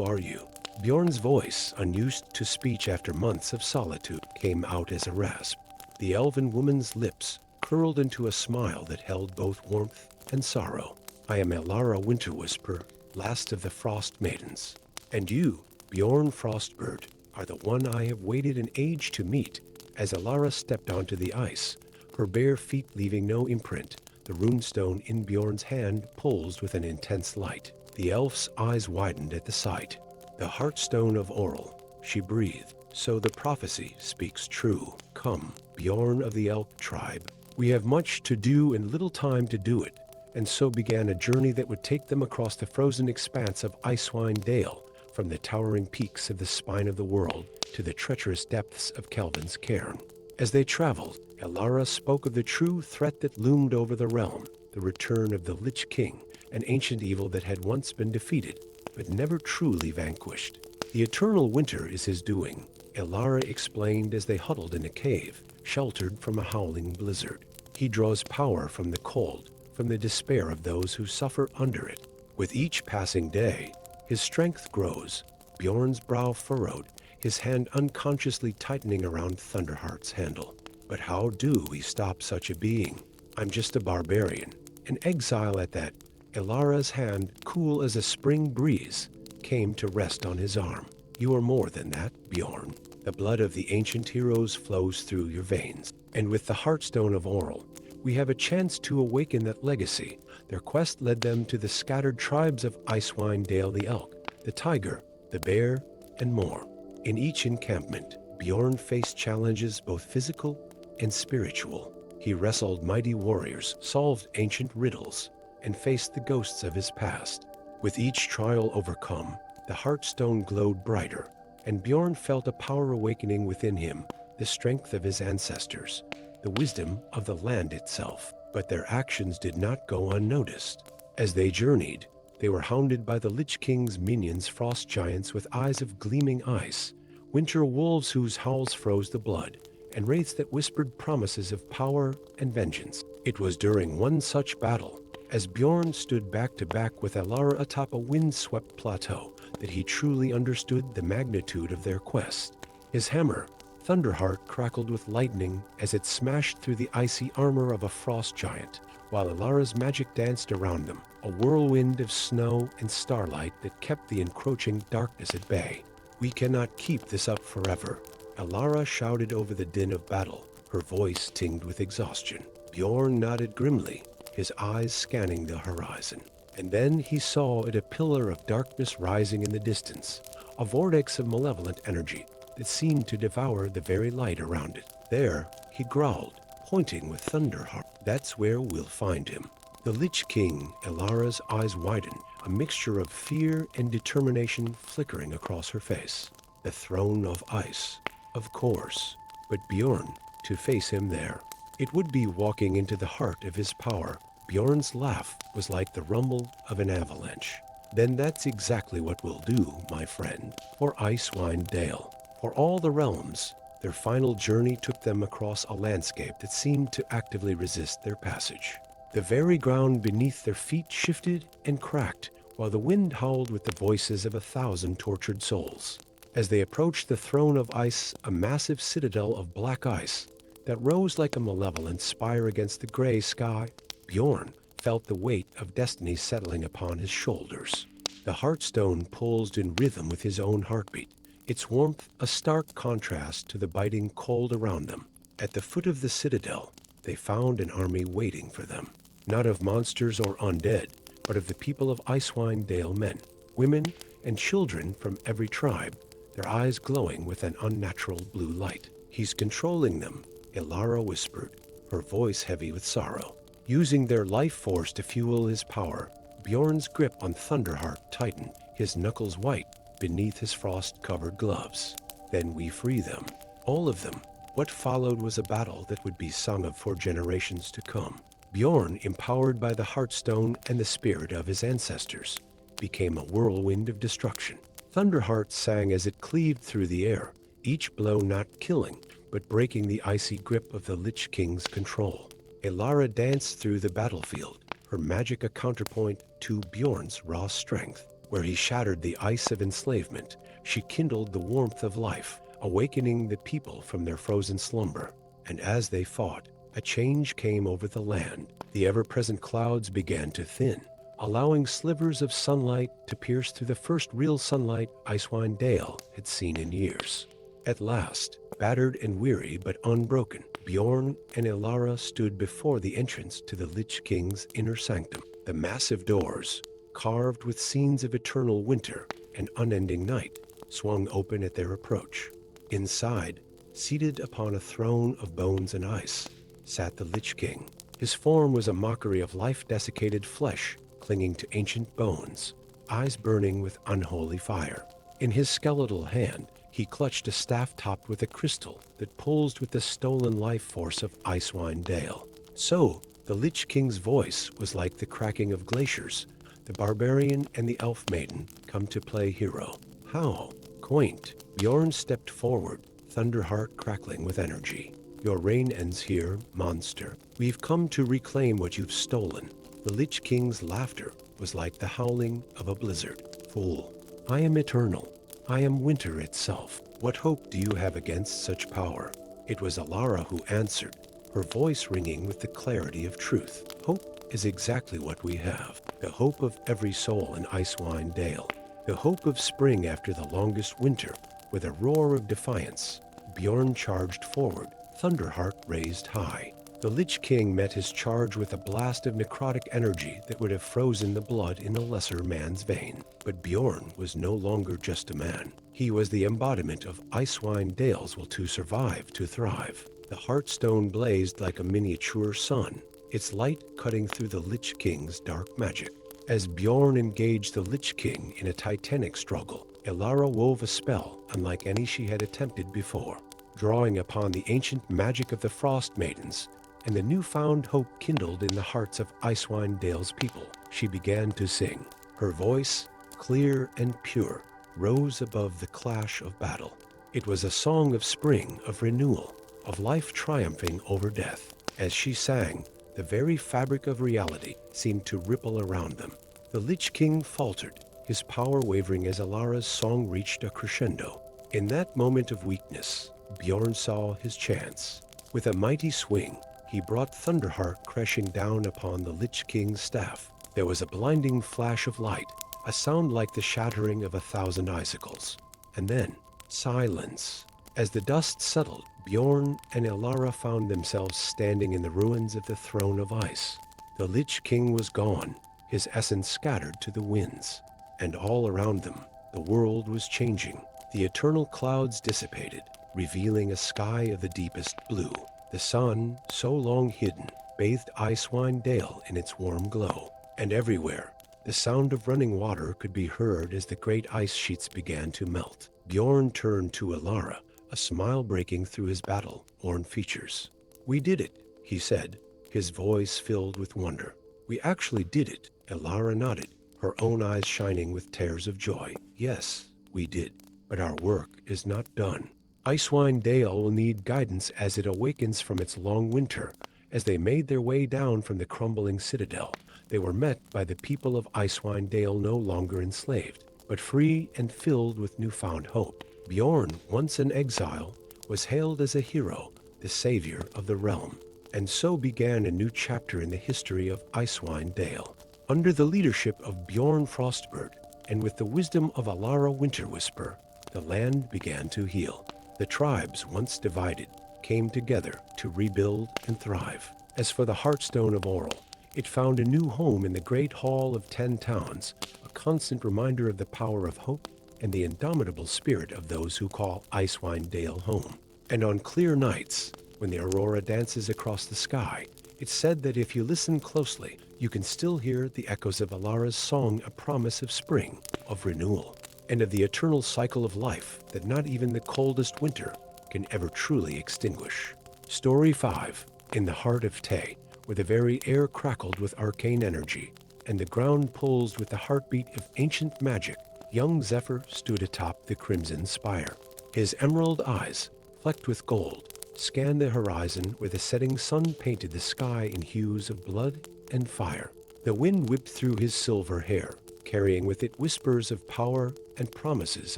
are you? Bjorn's voice, unused to speech after months of solitude, came out as a rasp. The elven woman's lips curled into a smile that held both warmth and sorrow. I am Elara Winterwhisper, last of the Frost Maidens. And you, Bjorn Frostbird, are the one I have waited an age to meet. As Elara stepped onto the ice, her bare feet leaving no imprint, the runestone in Bjorn's hand pulsed with an intense light. The elf's eyes widened at the sight. The Heartstone of Oral, she breathed. So the prophecy speaks true. Come, Bjorn of the Elk tribe. We have much to do and little time to do it. And so began a journey that would take them across the frozen expanse of Icewind Dale, from the towering peaks of the spine of the world to the treacherous depths of Kelvin's cairn. As they traveled, Elara spoke of the true threat that loomed over the realm, the return of the Lich King, an ancient evil that had once been defeated, but never truly vanquished. The eternal winter is his doing, Elara explained as they huddled in a cave, sheltered from a howling blizzard. He draws power from the cold, from the despair of those who suffer under it. With each passing day, his strength grows, Bjorn's brow furrowed, his hand unconsciously tightening around Thunderheart's handle. But how do we stop such a being? I'm just a barbarian, an exile at that. Elara's hand, cool as a spring breeze, came to rest on his arm. You are more than that, Bjorn. The blood of the ancient heroes flows through your veins. And with the Heartstone of Oral, we have a chance to awaken that legacy. Their quest led them to the scattered tribes of Icewind Dale the Elk, the Tiger, the Bear, and more. In each encampment, Bjorn faced challenges both physical and spiritual. He wrestled mighty warriors, solved ancient riddles, and faced the ghosts of his past. With each trial overcome, the Heartstone glowed brighter, and Bjorn felt a power awakening within him, the strength of his ancestors, the wisdom of the land itself. But their actions did not go unnoticed. As they journeyed, they were hounded by the Lich King's minions, frost giants with eyes of gleaming ice, winter wolves whose howls froze the blood, and wraiths that whispered promises of power and vengeance. It was during one such battle, as Bjorn stood back to back with Elara atop a wind-swept plateau, that he truly understood the magnitude of their quest. His hammer, Thunderheart, crackled with lightning as it smashed through the icy armor of a frost giant, while Elara's magic danced around them, a whirlwind of snow and starlight that kept the encroaching darkness at bay. We cannot keep this up forever, Elara shouted over the din of battle, her voice tinged with exhaustion. Bjorn nodded grimly, his eyes scanning the horizon. And then he saw it, a pillar of darkness rising in the distance, a vortex of malevolent energy that seemed to devour the very light around it. There, he growled, pointing with Thunderheart. That's where we'll find him. The Lich King, Elara's eyes widened, a mixture of fear and determination flickering across her face. The throne of ice. Of course. But Bjorn, to face him there, it would be walking into the heart of his power. Bjorn's laugh was like the rumble of an avalanche. Then that's exactly what we'll do, my friend, for Icewind Dale. For all the realms, their final journey took them across a landscape that seemed to actively resist their passage. The very ground beneath their feet shifted and cracked, while the wind howled with the voices of 1,000 tortured souls. As they approached the throne of ice, a massive citadel of black ice that rose like a malevolent spire against the gray sky, Bjorn felt the weight of destiny settling upon his shoulders. The heartstone pulsed in rhythm with his own heartbeat, its warmth a stark contrast to the biting cold around them. At the foot of the citadel, they found an army waiting for them, not of monsters or undead, but of the people of Icewind Dale, men, women, and children from every tribe, their eyes glowing with an unnatural blue light. "He's controlling them," Elara whispered, her voice heavy with sorrow. Using their life force to fuel his power, Bjorn's grip on Thunderheart tightened, his knuckles white beneath his frost-covered gloves. "Then we free them, all of them." What followed was a battle that would be sung of for generations to come. Bjorn, empowered by the Heartstone and the spirit of his ancestors, became a whirlwind of destruction. Thunderheart sang as it cleaved through the air, each blow not killing, but breaking the icy grip of the Lich King's control. Elara danced through the battlefield, her magic a counterpoint to Bjorn's raw strength. Where he shattered the ice of enslavement, she kindled the warmth of life, awakening the people from their frozen slumber. And as they fought, a change came over the land. The ever-present clouds began to thin, allowing slivers of sunlight to pierce through the first real sunlight Icewind Dale had seen in years. At last, battered and weary but unbroken, Bjorn and Elara stood before the entrance to the Lich King's inner sanctum. The massive doors, carved with scenes of eternal winter and unending night, swung open at their approach. Inside, seated upon a throne of bones and ice, sat the Lich King. His form was a mockery of life-desiccated flesh, clinging to ancient bones, eyes burning with unholy fire. In his skeletal hand, he clutched a staff topped with a crystal that pulsed with the stolen life force of Icewind Dale. So, the Lich King's voice was like the cracking of glaciers. The barbarian and the elf maiden come to play hero. How quaint. Bjorn stepped forward, Thunderheart crackling with energy. "Your reign ends here, monster. We've come to reclaim what you've stolen." The Lich King's laughter was like the howling of a blizzard. "Fool, I am eternal. I am winter itself. What hope do you have against such power?" It was Elara who answered, her voice ringing with the clarity of truth. "Hope is exactly what we have. The hope of every soul in Icewind Dale. The hope of spring after the longest winter." With a roar of defiance, Bjorn charged forward, Thunderheart raised high. The Lich King met his charge with a blast of necrotic energy that would have frozen the blood in a lesser man's vein. But Bjorn was no longer just a man. He was the embodiment of Icewind Dale's will to survive, to thrive. The Heartstone blazed like a miniature sun, its light cutting through the Lich King's dark magic. As Bjorn engaged the Lich King in a titanic struggle, Elara wove a spell unlike any she had attempted before. Drawing upon the ancient magic of the Frost Maidens and the newfound hope kindled in the hearts of Icewind Dale's people, she began to sing. Her voice, clear and pure, rose above the clash of battle. It was a song of spring, of renewal, of life triumphing over death. As she sang, the very fabric of reality seemed to ripple around them. The Lich King faltered, his power wavering as Elara's song reached a crescendo. In that moment of weakness, Bjorn saw his chance. With a mighty swing, he brought Thunderheart crashing down upon the Lich King's staff. There was a blinding flash of light, a sound like the shattering of 1,000 icicles. And then, silence. As the dust settled, Bjorn and Elara found themselves standing in the ruins of the throne of ice. The Lich King was gone, his essence scattered to the winds. And all around them, the world was changing. The eternal clouds dissipated, revealing a sky of the deepest blue. The sun, so long hidden, bathed Icewind Dale in its warm glow. And everywhere, the sound of running water could be heard as the great ice sheets began to melt. Bjorn turned to Alara, a smile breaking through his battle-worn features. "We did it," he said, his voice filled with wonder. "We actually did it." Alara nodded, her own eyes shining with tears of joy. "Yes, we did. But our work is not done. Icewind Dale will need guidance as it awakens from its long winter." As they made their way down from the crumbling citadel, they were met by the people of Icewind Dale, no longer enslaved, but free and filled with newfound hope. Bjorn, once an exile, was hailed as a hero, the savior of the realm. And so began a new chapter in the history of Icewind Dale. Under the leadership of Bjorn Frostbird, and with the wisdom of Alara Winterwhisper, the land began to heal. The tribes, once divided, came together to rebuild and thrive. As for the Heartstone of Oral, it found a new home in the Great Hall of 10 Towns, a constant reminder of the power of hope and the indomitable spirit of those who call Icewind Dale home. And on clear nights, when the aurora dances across the sky, it's said that if you listen closely, you can still hear the echoes of Alara's song, a promise of spring, of renewal, and of the eternal cycle of life that not even the coldest winter can ever truly extinguish. Story 5. In the heart of Tay, where the very air crackled with arcane energy, and the ground pulsed with the heartbeat of ancient magic, young Zephyr stood atop the crimson spire. His emerald eyes, flecked with gold, scanned the horizon where the setting sun painted the sky in hues of blood and fire. The wind whipped through his silver hair, carrying with it whispers of power and promises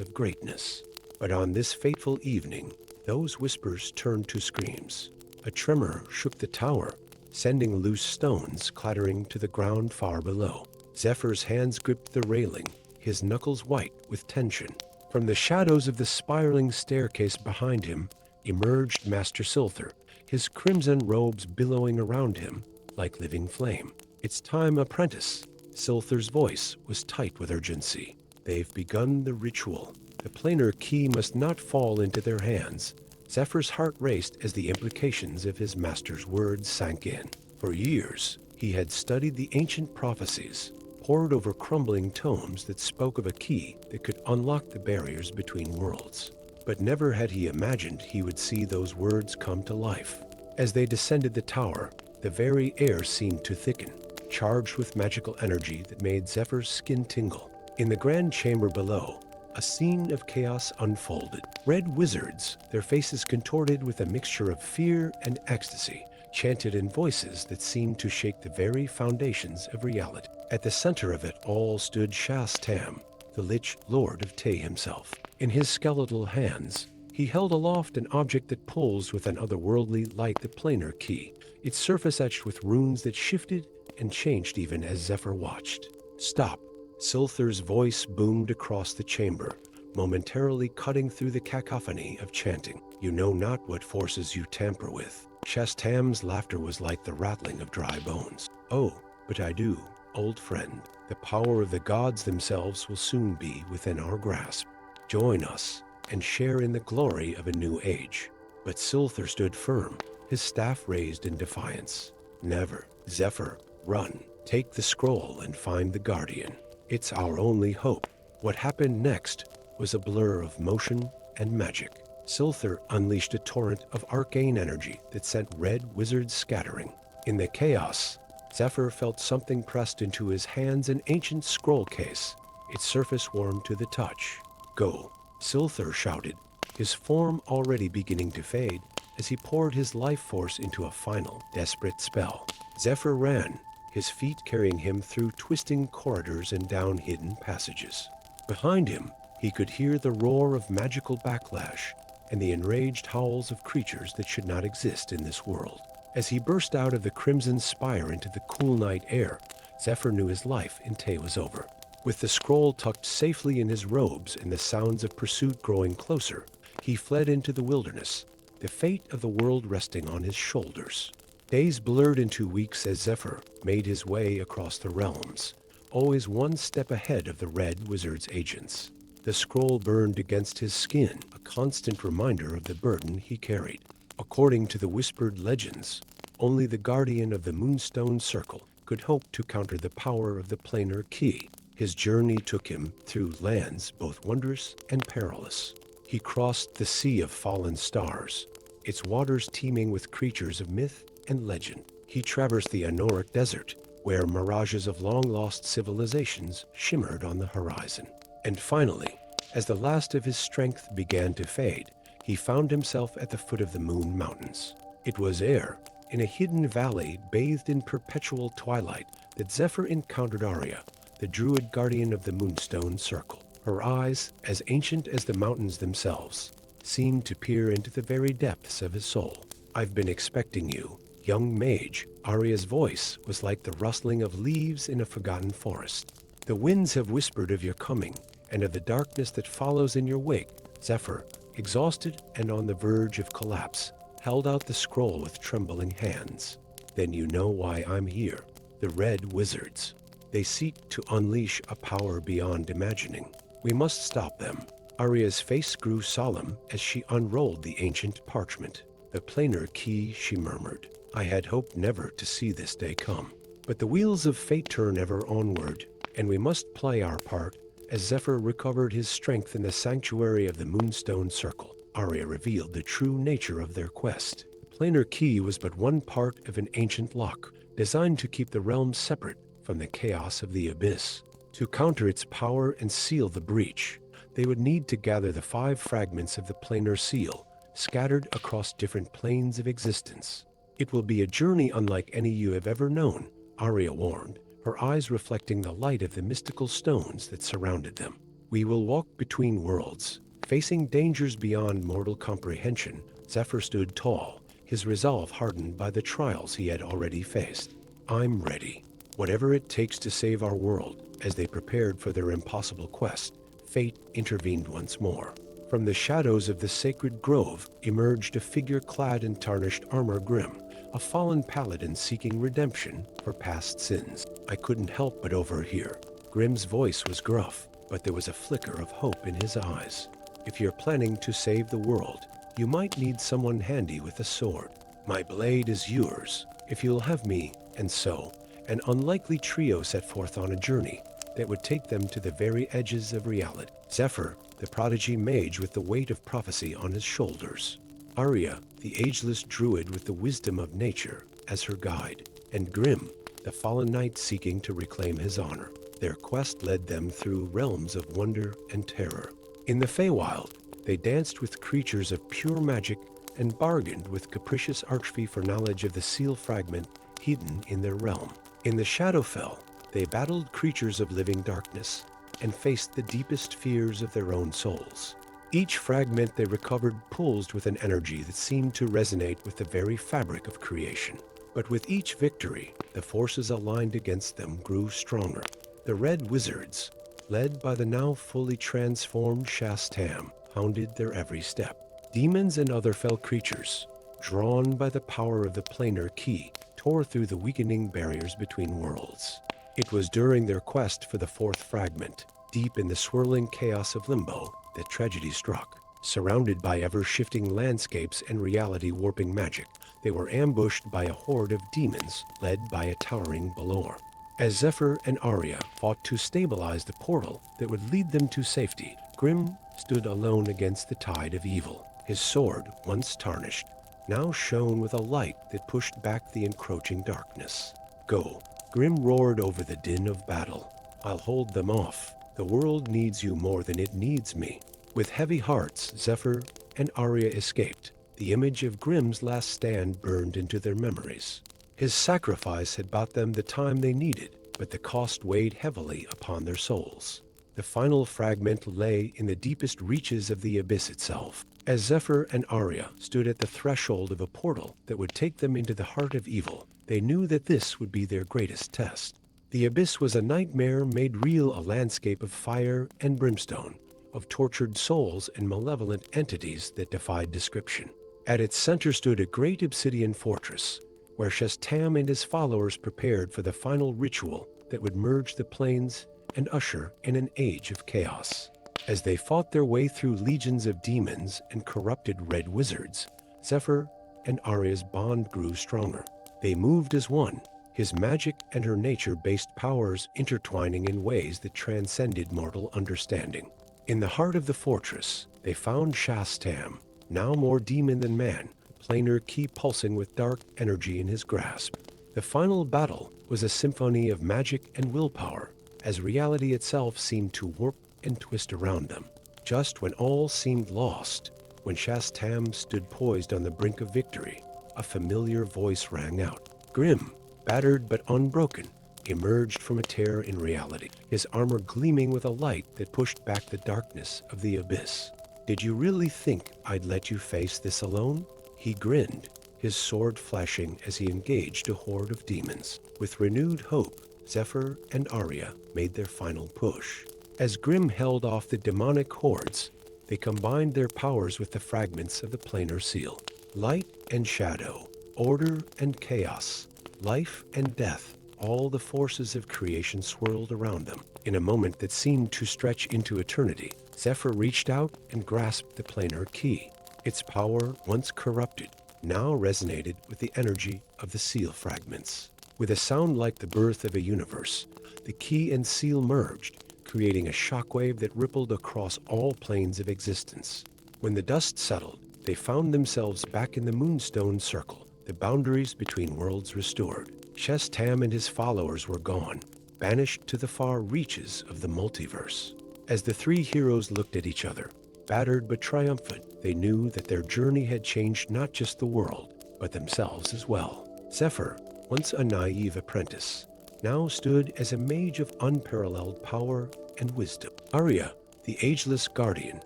of greatness. But on this fateful evening, those whispers turned to screams. A tremor shook the tower, sending loose stones clattering to the ground far below. Zephyr's hands gripped the railing, his knuckles white with tension. From the shadows of the spiraling staircase behind him emerged Master Silthar, his crimson robes billowing around him like living flame. "It's time, apprentice." Silthar's voice was tight with urgency. "They've begun the ritual. The planar key must not fall into their hands." Zephyr's heart raced as the implications of his master's words sank in. For years, he had studied the ancient prophecies, pored over crumbling tomes that spoke of a key that could unlock the barriers between worlds. But never had he imagined he would see those words come to life. As they descended the tower, the very air seemed to thicken, charged with magical energy that made Zephyr's skin tingle. In the grand chamber below, a scene of chaos unfolded. Red wizards, their faces contorted with a mixture of fear and ecstasy, chanted in voices that seemed to shake the very foundations of reality. At the center of it all stood Shastam, the Lich Lord of Tay himself. In his skeletal hands, he held aloft an object that pulsed with an otherworldly light, the planar key, its surface etched with runes that shifted and changed even as Zephyr watched. "Stop!" Silthar's voice boomed across the chamber, momentarily cutting through the cacophony of chanting. "You know not what forces you tamper with." Shastam's laughter was like the rattling of dry bones. "Oh, but I do, old friend. The power of the gods themselves will soon be within our grasp. Join us and share in the glory of a new age." But Silthar stood firm, his staff raised in defiance. "Never. Zephyr, run. Take the scroll and find the guardian. It's our only hope." What happened next was a blur of motion and magic. Silthar unleashed a torrent of arcane energy that sent red wizards scattering. In the chaos, Zephyr felt something pressed into his hands, an ancient scroll case, its surface warm to the touch. "Go," Silthar shouted, his form already beginning to fade as he poured his life force into a final, desperate spell. Zephyr ran, his feet carrying him through twisting corridors and down hidden passages. Behind him, he could hear the roar of magical backlash and the enraged howls of creatures that should not exist in this world. As he burst out of the crimson spire into the cool night air, Zephyr knew his life in Tay was over. With the scroll tucked safely in his robes and the sounds of pursuit growing closer, he fled into the wilderness, the fate of the world resting on his shoulders. Days blurred into weeks as Zephyr made his way across the realms, always one step ahead of the Red Wizard's agents. The scroll burned against his skin, a constant reminder of the burden he carried. According to the whispered legends, only the guardian of the Moonstone Circle could hope to counter the power of the planar key. His journey took him through lands both wondrous and perilous. He crossed the sea of fallen stars, its waters teeming with creatures of myth and legend. He traversed the Anoric desert, where mirages of long-lost civilizations shimmered on the horizon. And finally, as the last of his strength began to fade, he found himself at the foot of the Moon Mountains. It was there, in a hidden valley bathed in perpetual twilight, that Zephyr encountered Arya, the druid guardian of the Moonstone Circle. Her eyes, as ancient as the mountains themselves, seemed to peer into the very depths of his soul. "I've been expecting you, young mage." Arya's voice was like the rustling of leaves in a forgotten forest. "The winds have whispered of your coming, and of the darkness that follows in your wake." Zephyr, exhausted and on the verge of collapse, held out the scroll with trembling hands. "Then you know why I'm here. The Red Wizards. They seek to unleash a power beyond imagining. We must stop them." Arya's face grew solemn as she unrolled the ancient parchment. "The planar key," she murmured. "I had hoped never to see this day come. But the wheels of fate turn ever onward, and we must play our part." As Zephyr recovered his strength in the sanctuary of the Moonstone Circle, Arya revealed the true nature of their quest. The planar key was but one part of an ancient lock, designed to keep the realms separate from the chaos of the abyss. To counter its power and seal the breach, they would need to gather the 5 fragments of the planar seal, scattered across different planes of existence. "It will be a journey unlike any you have ever known," Arya warned, her eyes reflecting the light of the mystical stones that surrounded them. "We will walk between worlds, facing dangers beyond mortal comprehension." Zephyr stood tall, his resolve hardened by the trials he had already faced. "I'm ready. Whatever it takes to save our world." As they prepared for their impossible quest, fate intervened once more. From the shadows of the sacred grove emerged a figure clad in tarnished armor. Grim, a fallen paladin seeking redemption for past sins. "I couldn't help but overhear." Grim's voice was gruff, but there was a flicker of hope in his eyes. "If you're planning to save the world, you might need someone handy with a sword. My blade is yours, if you'll have me." And so, an unlikely trio set forth on a journey that would take them to the very edges of reality. Zephyr, the prodigy mage with the weight of prophecy on his shoulders. Arya, the ageless druid with the wisdom of nature as her guide. And Grim, the fallen knight seeking to reclaim his honor. Their quest led them through realms of wonder and terror. In the Feywild, they danced with creatures of pure magic and bargained with capricious archfey for knowledge of the seal fragment hidden in their realm. In the Shadowfell, they battled creatures of living darkness and faced the deepest fears of their own souls. Each fragment they recovered pulsed with an energy that seemed to resonate with the very fabric of creation. But with each victory, the forces aligned against them grew stronger. The Red Wizards, led by the now fully transformed Shastam, hounded their every step. Demons and other fell creatures, drawn by the power of the planar key, tore through the weakening barriers between worlds. It was during their quest for the 4th fragment, deep in the swirling chaos of limbo, that tragedy struck. Surrounded by ever-shifting landscapes and reality-warping magic, they were ambushed by a horde of demons led by a towering Baldur. As Zephyr and Arya fought to stabilize the portal that would lead them to safety, Grim stood alone against the tide of evil. His sword, once tarnished, now shone with a light that pushed back the encroaching darkness. "Go," Grim roared over the din of battle. "I'll hold them off. The world needs you more than it needs me." With heavy hearts, Zephyr and Arya escaped. The image of Grim's last stand burned into their memories. His sacrifice had bought them the time they needed, but the cost weighed heavily upon their souls. The final fragment lay in the deepest reaches of the abyss itself. As Zephyr and Arya stood at the threshold of a portal that would take them into the heart of evil, they knew that this would be their greatest test. The abyss was a nightmare made real, a landscape of fire and brimstone, of tortured souls and malevolent entities that defied description. At its center stood a great obsidian fortress, where Shastam and his followers prepared for the final ritual that would merge the planes and usher in an age of chaos. As they fought their way through legions of demons and corrupted Red Wizards, Zephyr and Arya's bond grew stronger. They moved as one, his magic and her nature-based powers intertwining in ways that transcended mortal understanding. In the heart of the fortress, they found Shastam, now more demon than man, planar key pulsing with dark energy in his grasp. The final battle was a symphony of magic and willpower, as reality itself seemed to warp and twist around them. Just when all seemed lost, when Shastam stood poised on the brink of victory, a familiar voice rang out. Grim, battered but unbroken, emerged from a tear in reality, his armor gleaming with a light that pushed back the darkness of the abyss. Did you really think I'd let you face this alone? He grinned, his sword flashing as he engaged a horde of demons. With renewed hope, Zephyr and Arya made their final push. As Grim held off the demonic hordes, they combined their powers with the fragments of the planar seal. Light and shadow, order and chaos, life and death, all the forces of creation swirled around them. In a moment that seemed to stretch into eternity, Zephyr reached out and grasped the planar key. Its power, once corrupted, now resonated with the energy of the seal fragments. With a sound like the birth of a universe, the key and seal merged, creating a shockwave that rippled across all planes of existence. When the dust settled, they found themselves back in the Moonstone Circle, the boundaries between worlds restored. Shastam and his followers were gone, banished to the far reaches of the multiverse. As the three heroes looked at each other, battered but triumphant, they knew that their journey had changed not just the world, but themselves as well. Zephyr, once a naive apprentice, now stood as a mage of unparalleled power and wisdom. Arya, the ageless guardian,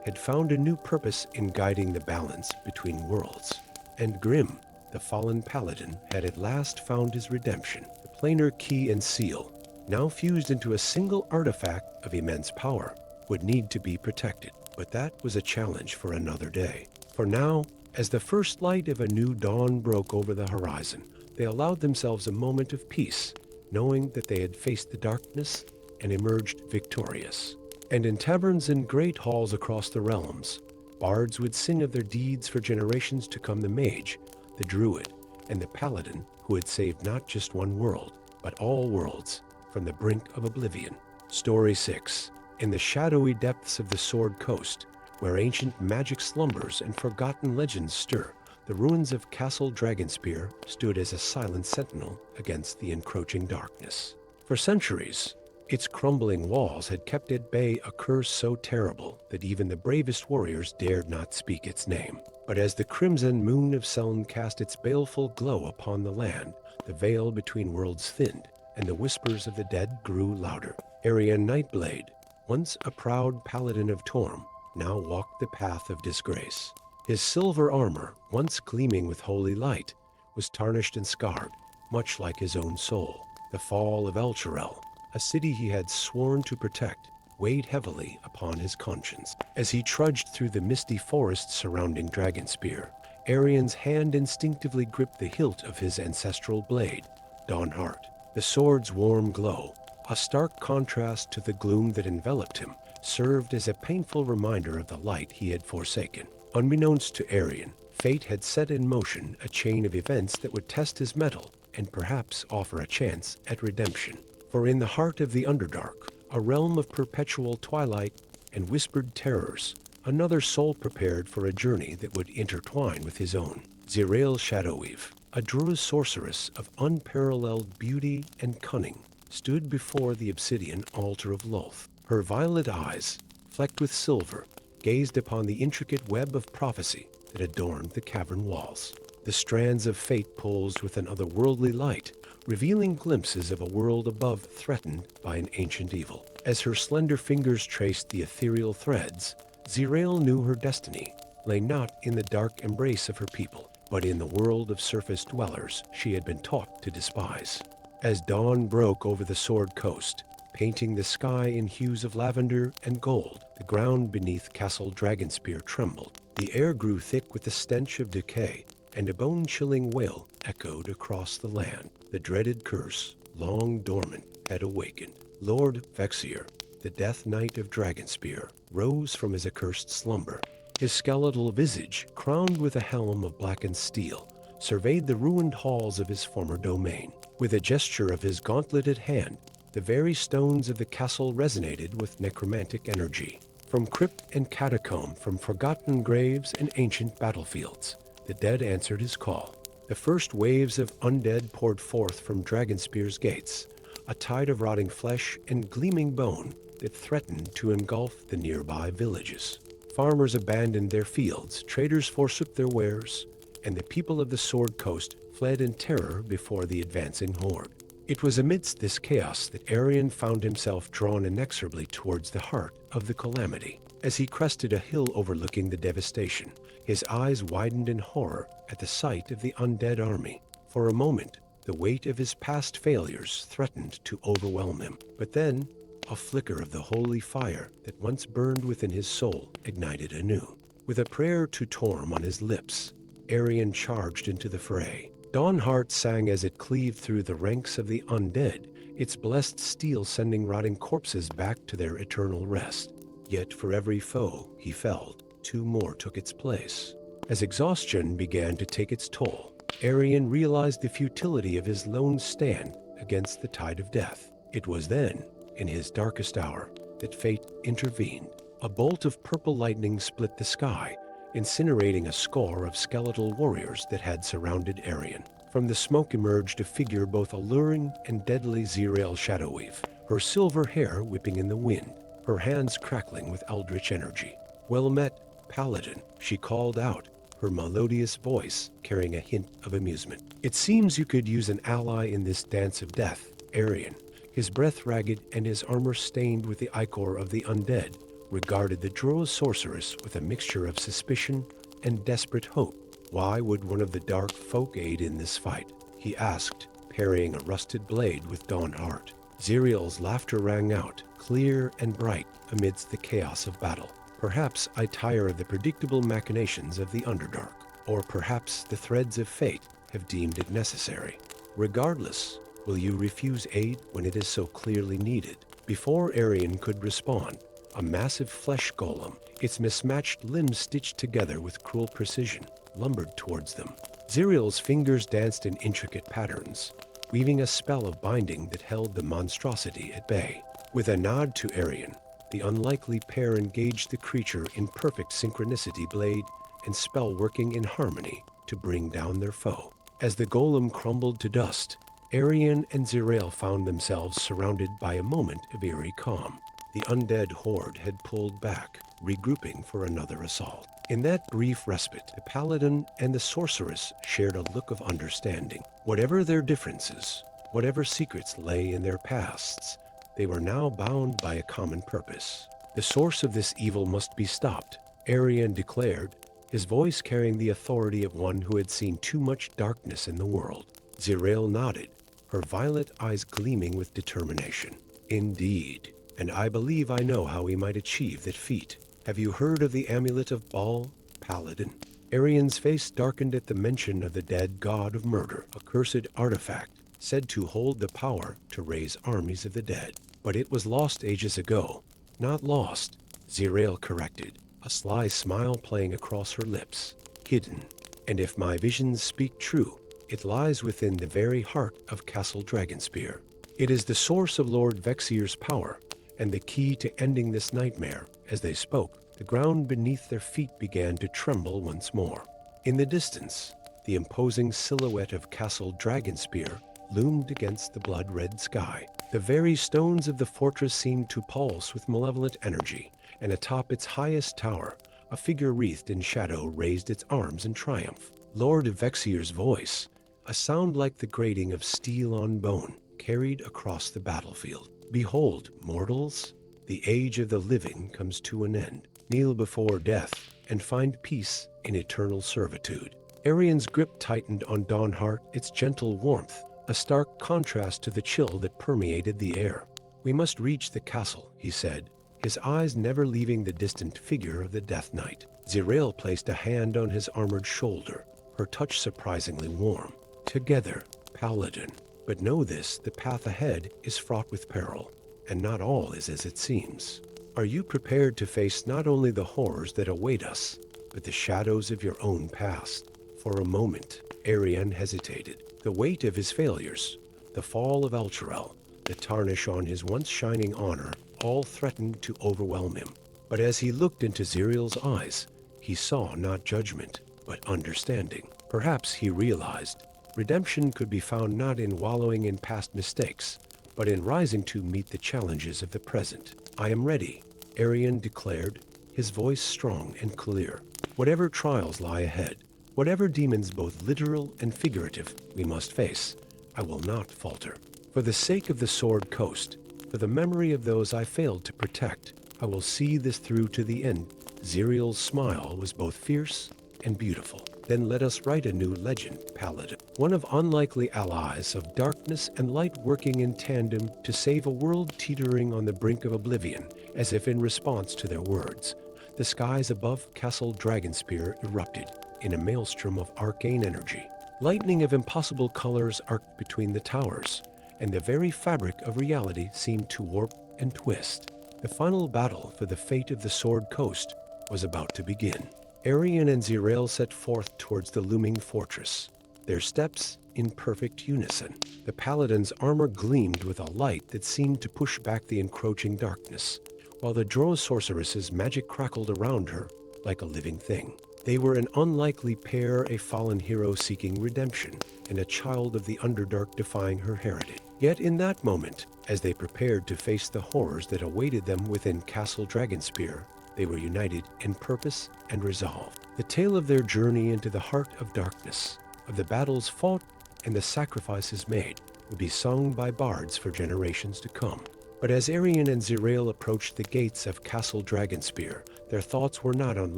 had found a new purpose in guiding the balance between worlds. And Grim, the fallen paladin, had at last found his redemption. The planar key and seal, now fused into a single artifact of immense power, would need to be protected. But that was a challenge for another day. For now, as the first light of a new dawn broke over the horizon, they allowed themselves a moment of peace, knowing that they had faced the darkness and emerged victorious. And in taverns and great halls across the realms, bards would sing of their deeds for generations to come. The mage, the druid, and the paladin who had saved not just one world, but all worlds from the brink of oblivion. Story 6. In the shadowy depths of the Sword Coast, where ancient magic slumbers and forgotten legends stir, the ruins of Castle Dragonspear stood as a silent sentinel against the encroaching darkness. For centuries, its crumbling walls had kept at bay a curse so terrible that even the bravest warriors dared not speak its name. But as the crimson moon of Seln cast its baleful glow upon the land, the veil between worlds thinned, and the whispers of the dead grew louder. Arian Nightblade, once a proud paladin of Torm, now walked the path of disgrace. His silver armor, once gleaming with holy light, was tarnished and scarred, much like his own soul. The fall of Elturel, a city he had sworn to protect, weighed heavily upon his conscience. As he trudged through the misty forests surrounding Dragonspear, Arian's hand instinctively gripped the hilt of his ancestral blade, Dawnheart. The sword's warm glow, a stark contrast to the gloom that enveloped him, served as a painful reminder of the light he had forsaken. Unbeknownst to Arian, fate had set in motion a chain of events that would test his mettle and perhaps offer a chance at redemption. For in the heart of the Underdark, a realm of perpetual twilight and whispered terrors, another soul prepared for a journey that would intertwine with his own. Zirael Shadowweave, a druid sorceress of unparalleled beauty and cunning, stood before the obsidian altar of Lolth. Her violet eyes, flecked with silver, gazed upon the intricate web of prophecy that adorned the cavern walls. The strands of fate pulsed with an otherworldly light, revealing glimpses of a world above threatened by an ancient evil. As her slender fingers traced the ethereal threads, Zirael knew her destiny lay not in the dark embrace of her people, but in the world of surface dwellers she had been taught to despise. As dawn broke over the Sword Coast, painting the sky in hues of lavender and gold, the ground beneath Castle Dragonspear trembled. The air grew thick with the stench of decay, and a bone-chilling wail echoed across the land. The dreaded curse, long dormant, had awakened. Lord Vexier, the Death Knight of Dragonspear, rose from his accursed slumber. His skeletal visage, crowned with a helm of blackened steel, surveyed the ruined halls of his former domain. With a gesture of his gauntleted hand, the very stones of the castle resonated with necromantic energy. From crypt and catacomb, from forgotten graves and ancient battlefields, the dead answered his call. The first waves of undead poured forth from Dragonspear's gates, a tide of rotting flesh and gleaming bone that threatened to engulf the nearby villages. Farmers abandoned their fields, traders forsook their wares, and the people of the Sword Coast fled in terror before the advancing horde. It was amidst this chaos that Arion found himself drawn inexorably towards the heart of the calamity. As he crested a hill overlooking the devastation, his eyes widened in horror at the sight of the undead army. For a moment, the weight of his past failures threatened to overwhelm him. But then, a flicker of the holy fire that once burned within his soul ignited anew. With a prayer to Torm on his lips, Arion charged into the fray. Dawnheart sang as it cleaved through the ranks of the undead, its blessed steel sending rotting corpses back to their eternal rest. Yet for every foe he felled, two more took its place. As exhaustion began to take its toll, Arion realized the futility of his lone stand against the tide of death. It was then, in his darkest hour, that fate intervened. A bolt of purple lightning split the sky, incinerating a score of skeletal warriors that had surrounded Arion. From the smoke emerged a figure both alluring and deadly, Zirael Shadowweave, her silver hair whipping in the wind, her hands crackling with eldritch energy. "Well met, paladin," she called out, her melodious voice carrying a hint of amusement. "It seems you could use an ally in this dance of death." Arion, his breath ragged and his armor stained with the ichor of the undead, regarded the Drow sorceress with a mixture of suspicion and desperate hope. "Why would one of the dark folk aid in this fight?" he asked, parrying a rusted blade with Dawnheart. Ziriel's laughter rang out, clear and bright amidst the chaos of battle. "Perhaps I tire of the predictable machinations of the Underdark, or perhaps the threads of fate have deemed it necessary. Regardless, will you refuse aid when it is so clearly needed?" Before Arion could respond, a massive flesh golem, its mismatched limbs stitched together with cruel precision, lumbered towards them. Ziriel's fingers danced in intricate patterns, weaving a spell of binding that held the monstrosity at bay. With a nod to Arion, the unlikely pair engaged the creature in perfect synchronicity, blade and spell working in harmony to bring down their foe. As the golem crumbled to dust, Arion and Zirael found themselves surrounded by a moment of eerie calm. The undead horde had pulled back, regrouping for another assault. In that brief respite, the paladin and the sorceress shared a look of understanding. Whatever their differences, whatever secrets lay in their pasts, they were now bound by a common purpose. The source of this evil must be stopped, Arion declared, his voice carrying the authority of one who had seen too much darkness in the world. Zirael nodded, her violet eyes gleaming with determination. "Indeed, and I believe I know how we might achieve that feat. Have you heard of the amulet of Baal, paladin?" Arion's face darkened at the mention of the dead god of murder, a cursed artifact said to hold the power to raise armies of the dead. "But it was lost ages ago." "Not lost," Zirael corrected, a sly smile playing across her lips. "Hidden. And if my visions speak true, it lies within the very heart of Castle Dragonspear. It is the source of Lord Vexier's power, and the key to ending this nightmare." As they spoke, the ground beneath their feet began to tremble once more. In the distance, the imposing silhouette of Castle Dragonspear loomed against the blood-red sky. The very stones of the fortress seemed to pulse with malevolent energy, and atop its highest tower, a figure wreathed in shadow raised its arms in triumph. Lord Vexier's voice, a sound like the grating of steel on bone, carried across the battlefield. "Behold, mortals, the age of the living comes to an end. Kneel before death and find peace in eternal servitude." Arion's grip tightened on Dawnheart, its gentle warmth, a stark contrast to the chill that permeated the air. "We must reach the castle," he said, his eyes never leaving the distant figure of the Death Knight. Zirael placed a hand on his armored shoulder, her touch surprisingly warm. "Together, paladin. But know this, the path ahead is fraught with peril, and not all is as it seems. Are you prepared to face not only the horrors that await us, but the shadows of your own past?" For a moment, Arion hesitated. The weight of his failures, the fall of Elturel, the tarnish on his once shining honor, all threatened to overwhelm him. But as he looked into Zeril's eyes, he saw not judgment, but understanding. Perhaps he realized redemption could be found not in wallowing in past mistakes, but in rising to meet the challenges of the present. "I am ready," Arian declared, his voice strong and clear. "Whatever trials lie ahead, whatever demons both literal and figurative we must face, I will not falter. For the sake of the Sword Coast, for the memory of those I failed to protect, I will see this through to the end." Zeril's smile was both fierce and beautiful. "Then let us write a new legend, paladin. One of unlikely allies of darkness and light working in tandem to save a world teetering on the brink of oblivion." As if in response to their words, the skies above Castle Dragonspear erupted in a maelstrom of arcane energy. Lightning of impossible colors arced between the towers, and the very fabric of reality seemed to warp and twist. The final battle for the fate of the Sword Coast was about to begin. Arian and Zeril set forth towards the looming fortress, their steps in perfect unison. The paladin's armor gleamed with a light that seemed to push back the encroaching darkness, while the Drow sorceress's magic crackled around her like a living thing. They were an unlikely pair, a fallen hero seeking redemption, and a child of the Underdark defying her heritage. Yet in that moment, as they prepared to face the horrors that awaited them within Castle Dragonspear, they were united in purpose and resolve. The tale of their journey into the heart of darkness, of the battles fought and the sacrifices made, would be sung by bards for generations to come. But as Arian and Zeril approached the gates of Castle Dragonspear, their thoughts were not on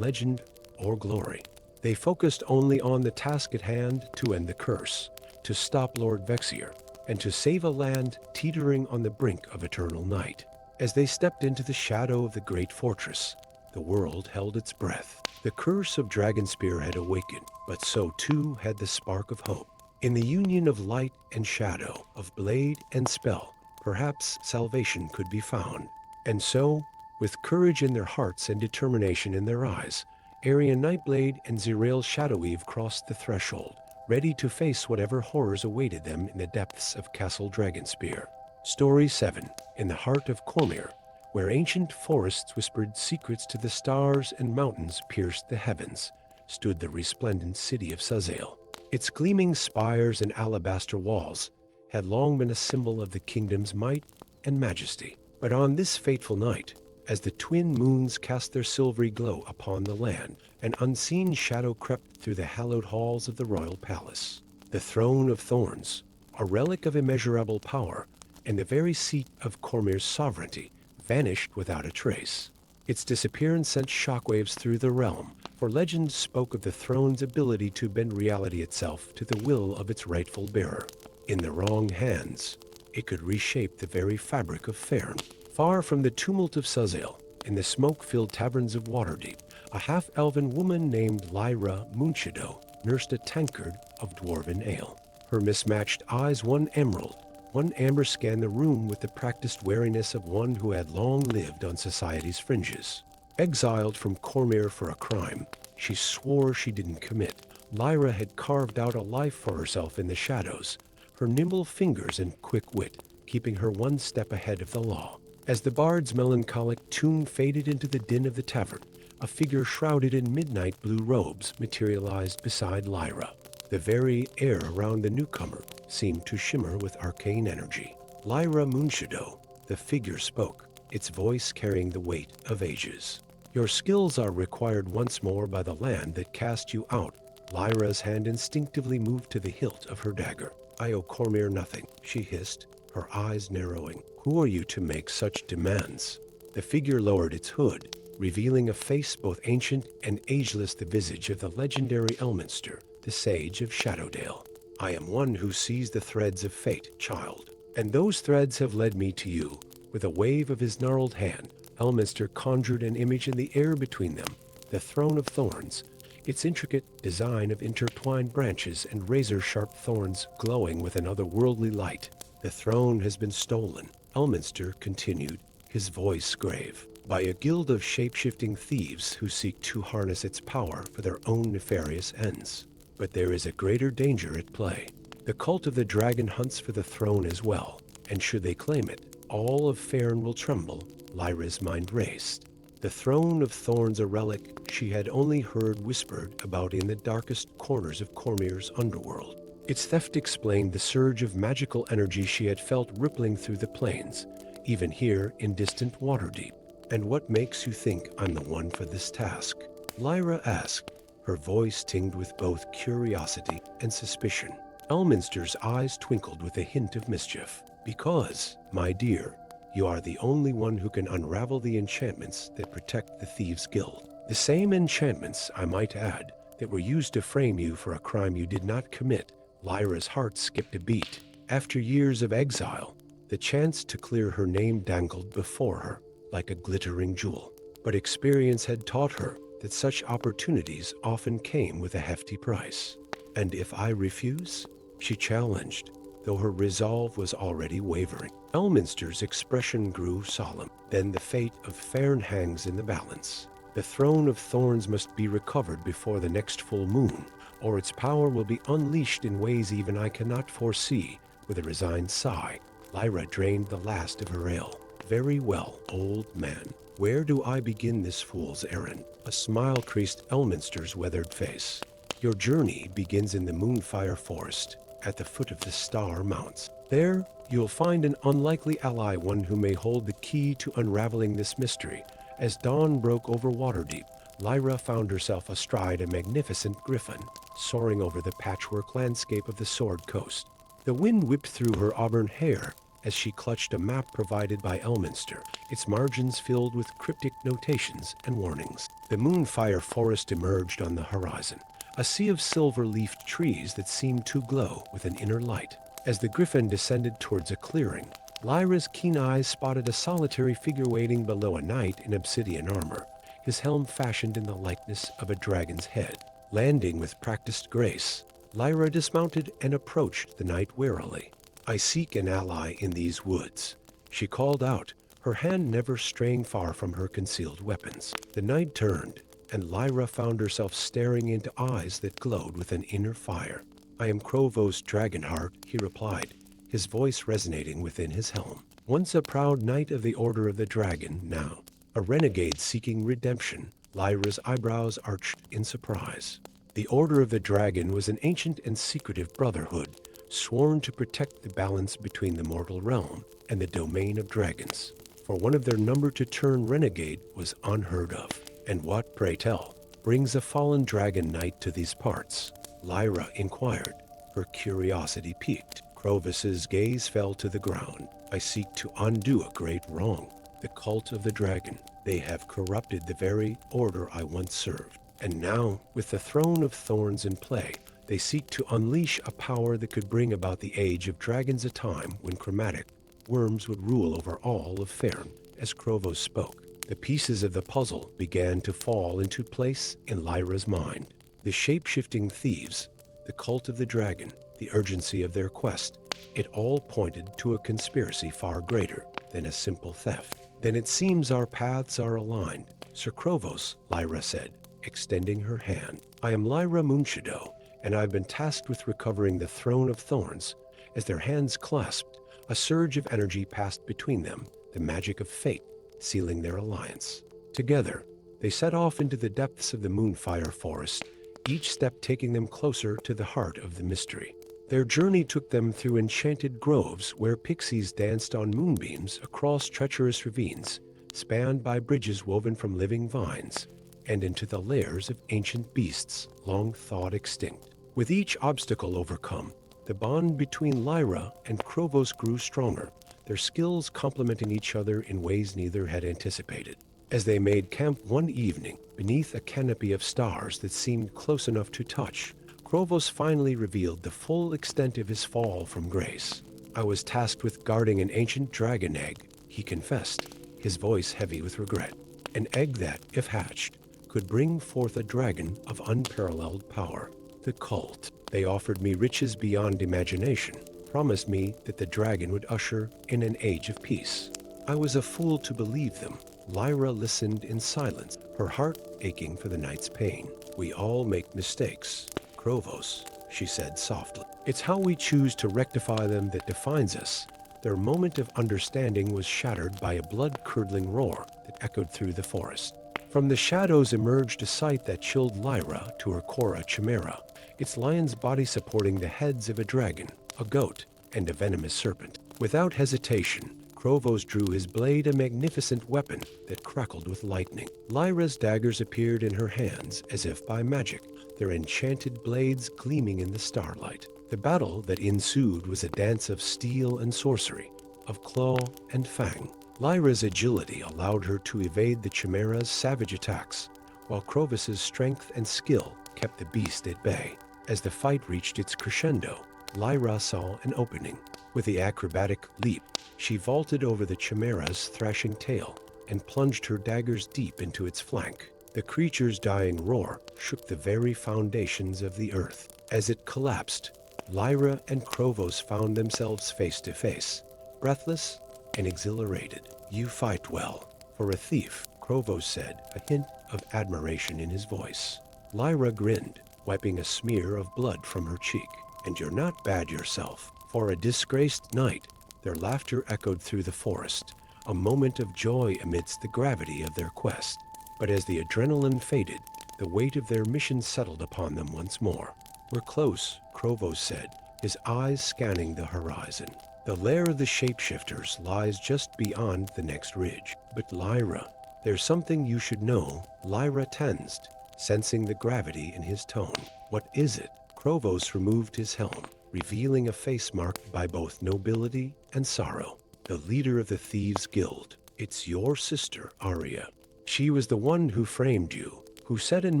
legend or glory. They focused only on the task at hand: to end the curse, to stop Lord Vexier, and to save a land teetering on the brink of eternal night. As they stepped into the shadow of the great fortress, the world held its breath. The curse of Dragonspear had awakened, but so too had the spark of hope. In the union of light and shadow, of blade and spell, perhaps salvation could be found. And so, with courage in their hearts and determination in their eyes, Arian Nightblade and Zeril Shadowweave crossed the threshold, ready to face whatever horrors awaited them in the depths of Castle Dragonspear. Story 7. In the heart of Cormyr, where ancient forests whispered secrets to the stars and mountains pierced the heavens, stood the resplendent city of Sazale. Its gleaming spires and alabaster walls had long been a symbol of the kingdom's might and majesty. But on this fateful night, as the twin moons cast their silvery glow upon the land, an unseen shadow crept through the hallowed halls of the royal palace. The throne of thorns, a relic of immeasurable power, and the very seat of Cormyr's sovereignty, vanished without a trace. Its disappearance sent shockwaves through the realm, for legend spoke of the throne's ability to bend reality itself to the will of its rightful bearer. In the wrong hands, it could reshape the very fabric of Faern. Far from the tumult of Sazale, in the smoke-filled taverns of Waterdeep, a half-elven woman named Lyra Moonshadow nursed a tankard of dwarven ale. Her mismatched eyes, one emerald, one amber, scanned the room with the practiced wariness of one who had long lived on society's fringes. Exiled from Cormyr for a crime she swore she didn't commit, Lyra had carved out a life for herself in the shadows, her nimble fingers and quick wit keeping her one step ahead of the law. As the bard's melancholic tune faded into the din of the tavern, a figure shrouded in midnight blue robes materialized beside Lyra. The very air around the newcomer seemed to shimmer with arcane energy. Lyra Moonshadow, the figure spoke, its voice carrying the weight of ages. "Your skills are required once more by the land that cast you out." Lyra's hand instinctively moved to the hilt of her dagger. "I owe Cormyr nothing," she hissed, her eyes narrowing. "Who are you to make such demands?" The figure lowered its hood, revealing a face both ancient and ageless, the visage of the legendary Elminster, the sage of Shadowdale. "I am one who sees the threads of fate, child, and those threads have led me to you." With a wave of his gnarled hand, Elminster conjured an image in the air between them, the throne of thorns, its intricate design of intertwined branches and razor-sharp thorns glowing with an otherworldly light. "The throne has been stolen," Elminster continued, his voice grave, "by a guild of shape-shifting thieves who seek to harness its power for their own nefarious ends. But there is a greater danger at play. The cult of the dragon hunts for the throne as well, and should they claim it, all of Faern will tremble." Lyra's mind raced. The throne of thorns, a relic she had only heard whispered about in the darkest corners of Cormyr's underworld. Its theft explained the surge of magical energy she had felt rippling through the plains, even here in distant Waterdeep. "And what makes you think I'm the one for this task?" Lyra asked, her voice tinged with both curiosity and suspicion. Elminster's eyes twinkled with a hint of mischief. "Because, my dear, you are the only one who can unravel the enchantments that protect the Thieves' Guild. The same enchantments, I might add, that were used to frame you for a crime you did not commit." Lyra's heart skipped a beat. After years of exile, the chance to clear her name dangled before her like a glittering jewel. But experience had taught her that such opportunities often came with a hefty price. "And if I refuse?" she challenged, though her resolve was already wavering. Elminster's expression grew solemn. "Then the fate of Fairn hangs in the balance. The throne of thorns must be recovered before the next full moon, or its power will be unleashed in ways even I cannot foresee." With a resigned sigh, Lyra drained the last of her ale. "Very well, old man. Where do I begin this fool's errand?" A smile creased Elminster's weathered face. "Your journey begins in the Moonfire Forest, at the foot of the Star Mounts. There, you'll find an unlikely ally, one who may hold the key to unraveling this mystery." As dawn broke over Waterdeep, Lyra found herself astride a magnificent griffin, soaring over the patchwork landscape of the Sword Coast. The wind whipped through her auburn hair as she clutched a map provided by Elminster, its margins filled with cryptic notations and warnings. The Moonfire Forest emerged on the horizon, a sea of silver-leafed trees that seemed to glow with an inner light. As the griffin descended towards a clearing, Lyra's keen eyes spotted a solitary figure waiting below, a knight in obsidian armor, his helm fashioned in the likeness of a dragon's head. Landing with practiced grace, Lyra dismounted and approached the knight warily. "I seek an ally in these woods," she called out, her hand never straying far from her concealed weapons. The knight turned, and Lyra found herself staring into eyes that glowed with an inner fire. "I am Krovos Dragonheart," he replied, his voice resonating within his helm. "Once a proud knight of the Order of the Dragon, now a renegade seeking redemption." Lyra's eyebrows arched in surprise. The Order of the Dragon was an ancient and secretive brotherhood, sworn to protect the balance between the mortal realm and the domain of dragons. For one of their number to turn renegade was unheard of. "And what, pray tell, brings a fallen dragon knight to these parts?" Lyra inquired, her curiosity piqued. Krovos's gaze fell to the ground. "I seek to undo a great wrong. The cult of the dragon. They have corrupted the very order I once served. And now, with the throne of thorns in play, they seek to unleash a power that could bring about the age of dragons, a time when chromatic worms would rule over all of Fairn." As Krovos spoke, the pieces of the puzzle began to fall into place in Lyra's mind. The shape-shifting thieves, the cult of the dragon, the urgency of their quest, it all pointed to a conspiracy far greater than a simple theft. "Then it seems our paths are aligned, Sir Krovos," Lyra said, extending her hand. "I am Lyra Moonshadow, and I've been tasked with recovering the Throne of Thorns." As their hands clasped, a surge of energy passed between them, the magic of fate sealing their alliance. Together, they set off into the depths of the Moonfire Forest, each step taking them closer to the heart of the mystery. Their journey took them through enchanted groves where pixies danced on moonbeams, across treacherous ravines, spanned by bridges woven from living vines, and into the lairs of ancient beasts long thought extinct. With each obstacle overcome, the bond between Lyra and Krovos grew stronger, their skills complementing each other in ways neither had anticipated. As they made camp one evening, beneath a canopy of stars that seemed close enough to touch, Krovos finally revealed the full extent of his fall from grace. "I was tasked with guarding an ancient dragon egg," he confessed, his voice heavy with regret. "An egg that, if hatched, could bring forth a dragon of unparalleled power. The cult. They offered me riches beyond imagination, promised me that the dragon would usher in an age of peace. I was a fool to believe them." Lyra listened in silence, her heart aching for the knight's pain. "We all make mistakes, Krovos," she said softly. "It's how we choose to rectify them that defines us." Their moment of understanding was shattered by a blood-curdling roar that echoed through the forest. From the shadows emerged a sight that chilled Lyra to her core, a chimera, its lion's body supporting the heads of a dragon, a goat, and a venomous serpent. Without hesitation, Krovos drew his blade, a magnificent weapon that crackled with lightning. Lyra's daggers appeared in her hands as if by magic, their enchanted blades gleaming in the starlight. The battle that ensued was a dance of steel and sorcery, of claw and fang. Lyra's agility allowed her to evade the chimera's savage attacks, while Krovos's strength and skill kept the beast at bay. As the fight reached its crescendo, Lyra saw an opening. With the acrobatic leap, she vaulted over the chimera's thrashing tail and plunged her daggers deep into its flank. The creature's dying roar shook the very foundations of the earth. As it collapsed, Lyra and Krovos found themselves face to face, breathless and exhilarated. "You fight well. For a thief," Krovos said, a hint of admiration in his voice. Lyra grinned, wiping a smear of blood from her cheek. "And you're not bad yourself. For a disgraced knight." Their laughter echoed through the forest, a moment of joy amidst the gravity of their quest. But as the adrenaline faded, the weight of their mission settled upon them once more. "We're close," Krovos said, his eyes scanning the horizon. "The lair of the shapeshifters lies just beyond the next ridge." "But Lyra, there's something you should know." Lyra tensed, sensing the gravity in his tone. "What is it?" Krovos removed his helm, revealing a face marked by both nobility and sorrow. "The leader of the Thieves' Guild. It's your sister, Arya. She was the one who framed you, who set in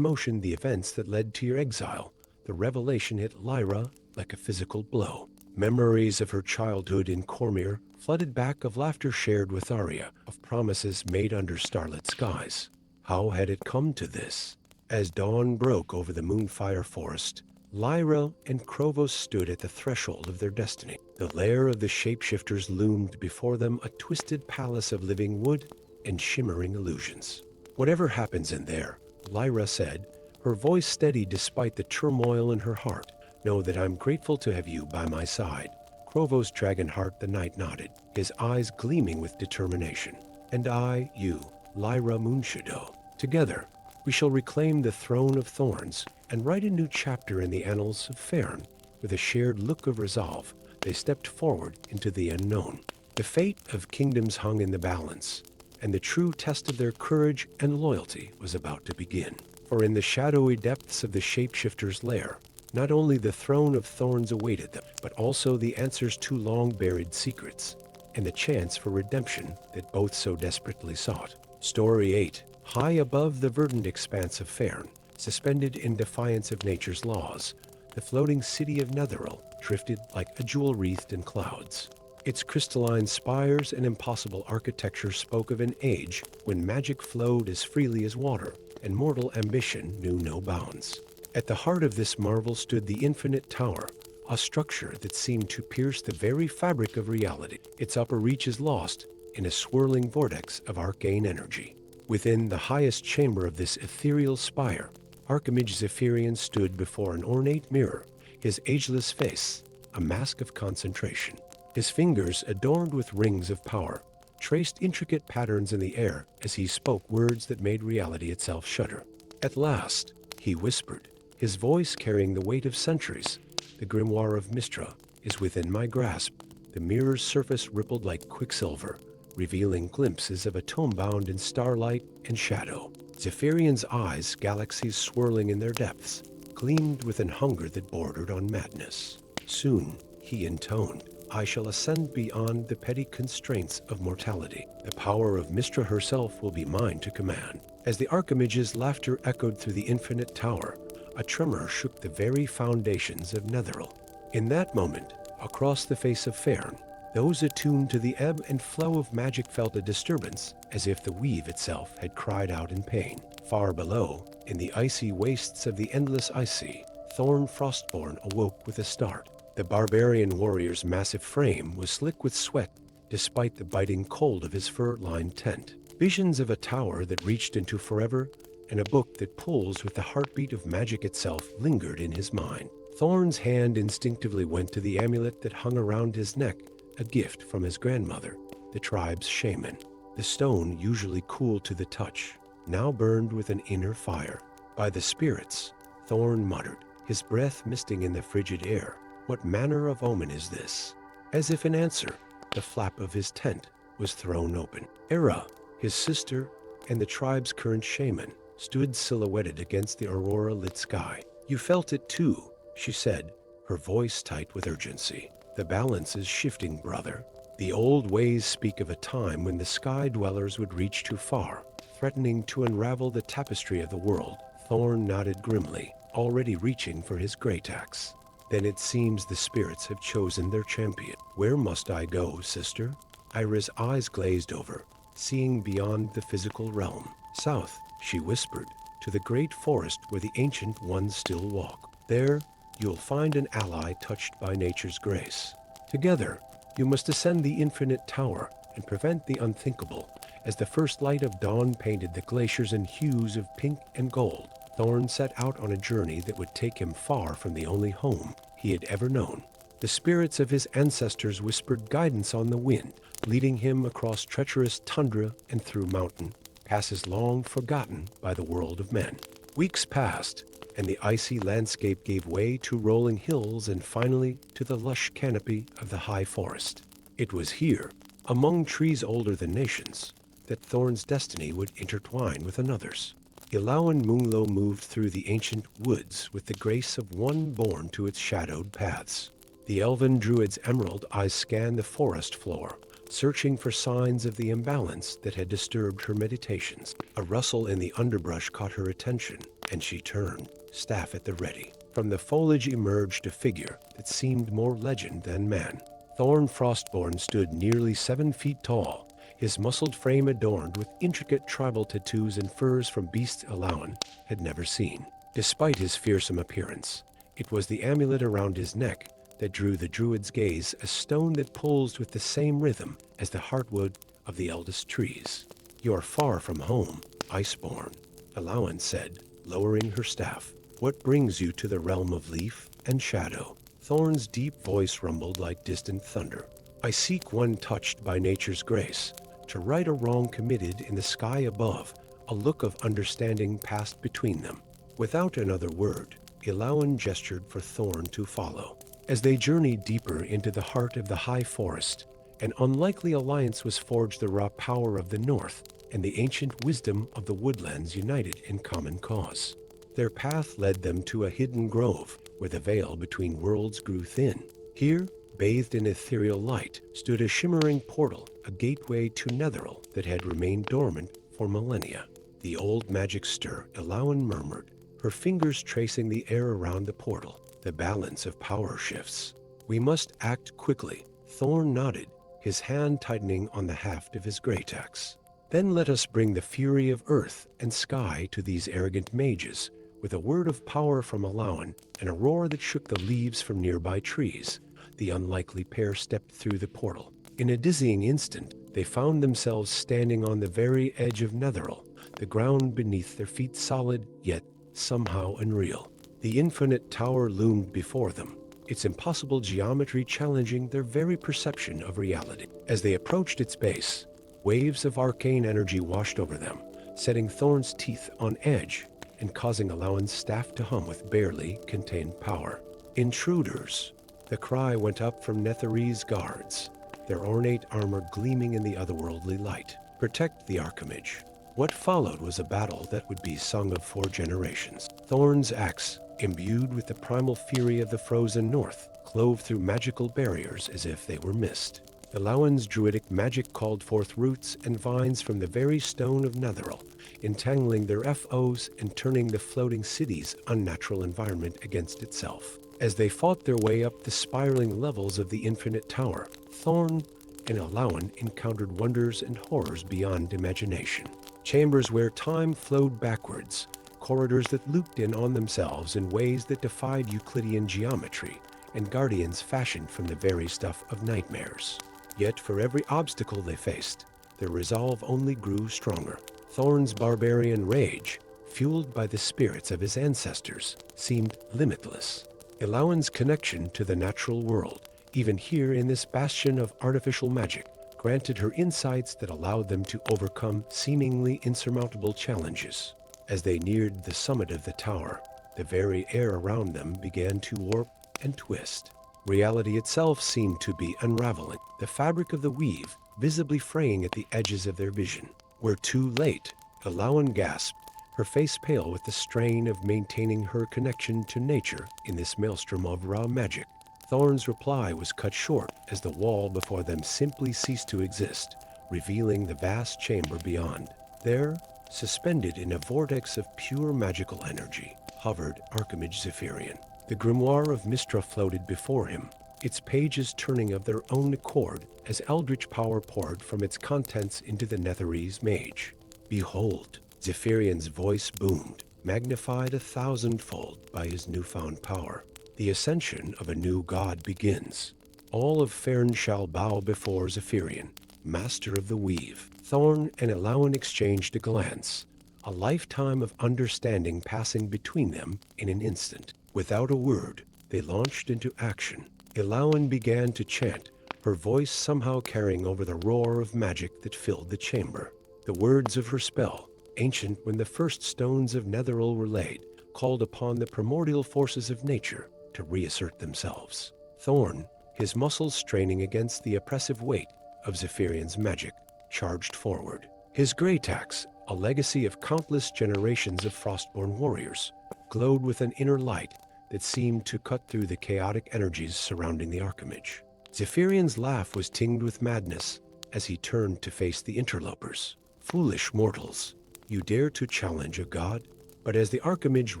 motion the events that led to your exile." The revelation hit Lyra like a physical blow. Memories of her childhood in Cormyr flooded back, of laughter shared with Arya, of promises made under starlit skies. How had it come to this? As dawn broke over the Moonfire Forest, Lyra and Krovos stood at the threshold of their destiny. The lair of the shapeshifters loomed before them, a twisted palace of living wood and shimmering illusions. "Whatever happens in there," Lyra said, her voice steady despite the turmoil in her heart, "know that I'm grateful to have you by my side." Krovos Dragonheart the Knight nodded, his eyes gleaming with determination. "And I, you, Lyra Moonshadow. Together, we shall reclaim the Throne of Thorns and write a new chapter in the annals of Faerun." With a shared look of resolve, they stepped forward into the unknown. The fate of kingdoms hung in the balance, and the true test of their courage and loyalty was about to begin. For in the shadowy depths of the shapeshifter's lair, not only the Throne of Thorns awaited them, but also the answers to long-buried secrets, and the chance for redemption that both so desperately sought. Story 8. High above the verdant expanse of Faerun, suspended in defiance of nature's laws, the floating city of Netheril drifted like a jewel wreathed in clouds. Its crystalline spires and impossible architecture spoke of an age when magic flowed as freely as water, and mortal ambition knew no bounds. At the heart of this marvel stood the Infinite Tower, a structure that seemed to pierce the very fabric of reality, its upper reaches lost in a swirling vortex of arcane energy. Within the highest chamber of this ethereal spire, Archimage Zephyrian stood before an ornate mirror, his ageless face a mask of concentration. His fingers, adorned with rings of power, traced intricate patterns in the air as he spoke words that made reality itself shudder. "At last," he whispered, his voice carrying the weight of centuries, "the grimoire of Mystra is within my grasp." The mirror's surface rippled like quicksilver, revealing glimpses of a tome bound in starlight and shadow. Zephyrian's eyes, galaxies swirling in their depths, gleamed with an hunger that bordered on madness. "Soon," he intoned, "I shall ascend beyond the petty constraints of mortality. The power of Mystra herself will be mine to command." As the Archimage's laughter echoed through the infinite tower, a tremor shook the very foundations of Netheril. In that moment, across the face of Faerun, those attuned to the ebb and flow of magic felt a disturbance, as if the weave itself had cried out in pain. Far below, in the icy wastes of the endless ice sea, Thorn Frostborn awoke with a start. The barbarian warrior's massive frame was slick with sweat, despite the biting cold of his fur-lined tent. Visions of a tower that reached into forever and a book that pulls with the heartbeat of magic itself lingered in his mind. Thorn's hand instinctively went to the amulet that hung around his neck, a gift from his grandmother, the tribe's shaman. The stone, usually cool to the touch, now burned with an inner fire. By the spirits, Thorn muttered, his breath misting in the frigid air. What manner of omen is this? As if in answer, the flap of his tent was thrown open. Era, his sister, and the tribe's current shaman stood silhouetted against the aurora-lit sky. You felt it too, she said, her voice tight with urgency. The balance is shifting, brother. The old ways speak of a time when the sky dwellers would reach too far, threatening to unravel the tapestry of the world. Thorn nodded grimly, already reaching for his great axe. Then it seems the spirits have chosen their champion. Where must I go, sister? Ira's eyes glazed over, seeing beyond the physical realm. South, she whispered, to the great forest where the ancient ones still walk. There, you'll find an ally touched by nature's grace. Together, you must ascend the infinite tower and prevent the unthinkable. As the first light of dawn painted the glaciers in hues of pink and gold, Thorn set out on a journey that would take him far from the only home he had ever known. The spirits of his ancestors whispered guidance on the wind, leading him across treacherous tundra and through mountain passes long forgotten by the world of men. Weeks passed, and the icy landscape gave way to rolling hills and finally to the lush canopy of the high forest. It was here, among trees older than nations, that Thorn's destiny would intertwine with another's. Ilawan Munglo moved through the ancient woods with the grace of one born to its shadowed paths. The elven druid's emerald eyes scanned the forest floor, searching for signs of the imbalance that had disturbed her meditations. A rustle in the underbrush caught her attention, and she turned, staff at the ready. From the foliage emerged a figure that seemed more legend than man. Thorn Frostborn stood nearly 7 feet tall, his muscled frame adorned with intricate tribal tattoos and furs from beasts Ilawan had never seen. Despite his fearsome appearance, it was the amulet around his neck that drew the druid's gaze, a stone that pulsed with the same rhythm as the heartwood of the eldest trees. You are far from home, Iceborn, Ilawan said, lowering her staff. What brings you to the realm of leaf and shadow? Thorn's deep voice rumbled like distant thunder. I seek one touched by nature's grace, to right a wrong committed in the sky above. A look of understanding passed between them. Without another word, Ilawan gestured for Thorn to follow. As they journeyed deeper into the heart of the high forest, an unlikely alliance was forged. The raw power of the north and the ancient wisdom of the woodlands united in common cause. Their path led them to a hidden grove where the veil between worlds grew thin. Here, bathed in ethereal light, stood a shimmering portal, a gateway to Netheril that had remained dormant for millennia. The old magic stir, Ilawan murmured, her fingers tracing the air around the portal. The balance of power shifts. We must act quickly. Thorn nodded, his hand tightening on the haft of his great axe. Then let us bring the fury of earth and sky to these arrogant mages. With a word of power from Ilawan and a roar that shook the leaves from nearby trees, the unlikely pair stepped through the portal. In a dizzying instant, they found themselves standing on the very edge of Netheril, the ground beneath their feet solid, yet somehow unreal. The infinite tower loomed before them, its impossible geometry challenging their very perception of reality. As they approached its base, waves of arcane energy washed over them, setting Thorn's teeth on edge and causing Ilawan's staff to hum with barely contained power. Intruders! The cry went up from Netheril's guards, their ornate armor gleaming in the otherworldly light. Protect the Archimage. What followed was a battle that would be sung of for generations. Thorn's axe, imbued with the primal fury of the frozen north, clove through magical barriers as if they were mist. Ilawan's druidic magic called forth roots and vines from the very stone of Netheril, entangling their FOs and turning the floating city's unnatural environment against itself. As they fought their way up the spiraling levels of the infinite tower, Thorn and Ilawan encountered wonders and horrors beyond imagination. Chambers where time flowed backwards, corridors that looped in on themselves in ways that defied Euclidean geometry, and guardians fashioned from the very stuff of nightmares. Yet for every obstacle they faced, their resolve only grew stronger. Thorn's barbarian rage, fueled by the spirits of his ancestors, seemed limitless. Ilawan's connection to the natural world, even here in this bastion of artificial magic, granted her insights that allowed them to overcome seemingly insurmountable challenges. As they neared the summit of the tower, the very air around them began to warp and twist. Reality itself seemed to be unraveling, the fabric of the weave visibly fraying at the edges of their vision. "We're too late," Alawan gasped, her face pale with the strain of maintaining her connection to nature in this maelstrom of raw magic. Thorn's reply was cut short as the wall before them simply ceased to exist, revealing the vast chamber beyond. There, suspended in a vortex of pure magical energy, hovered Archimage Zephyrian. The grimoire of Mystra floated before him, its pages turning of their own accord as eldritch power poured from its contents into the Netherese mage. "Behold," Zephyrian's voice boomed, magnified 1,000-fold by his newfound power. "The ascension of a new god begins. All of Faern shall bow before Zephyrian, master of the weave." Thorn and Alawan exchanged a glance, a lifetime of understanding passing between them in an instant. Without a word, they launched into action. Alawan began to chant, her voice somehow carrying over the roar of magic that filled the chamber. The words of her spell, ancient when the first stones of Netheril were laid, called upon the primordial forces of nature to reassert themselves. Thorn, his muscles straining against the oppressive weight of Zephyrian's magic, charged forward. His great axe, a legacy of countless generations of Frostborn warriors, glowed with an inner light that seemed to cut through the chaotic energies surrounding the Archimage. Zephyrian's laugh was tinged with madness as he turned to face the interlopers. "Foolish mortals, you dare to challenge a god?" But as the Archimage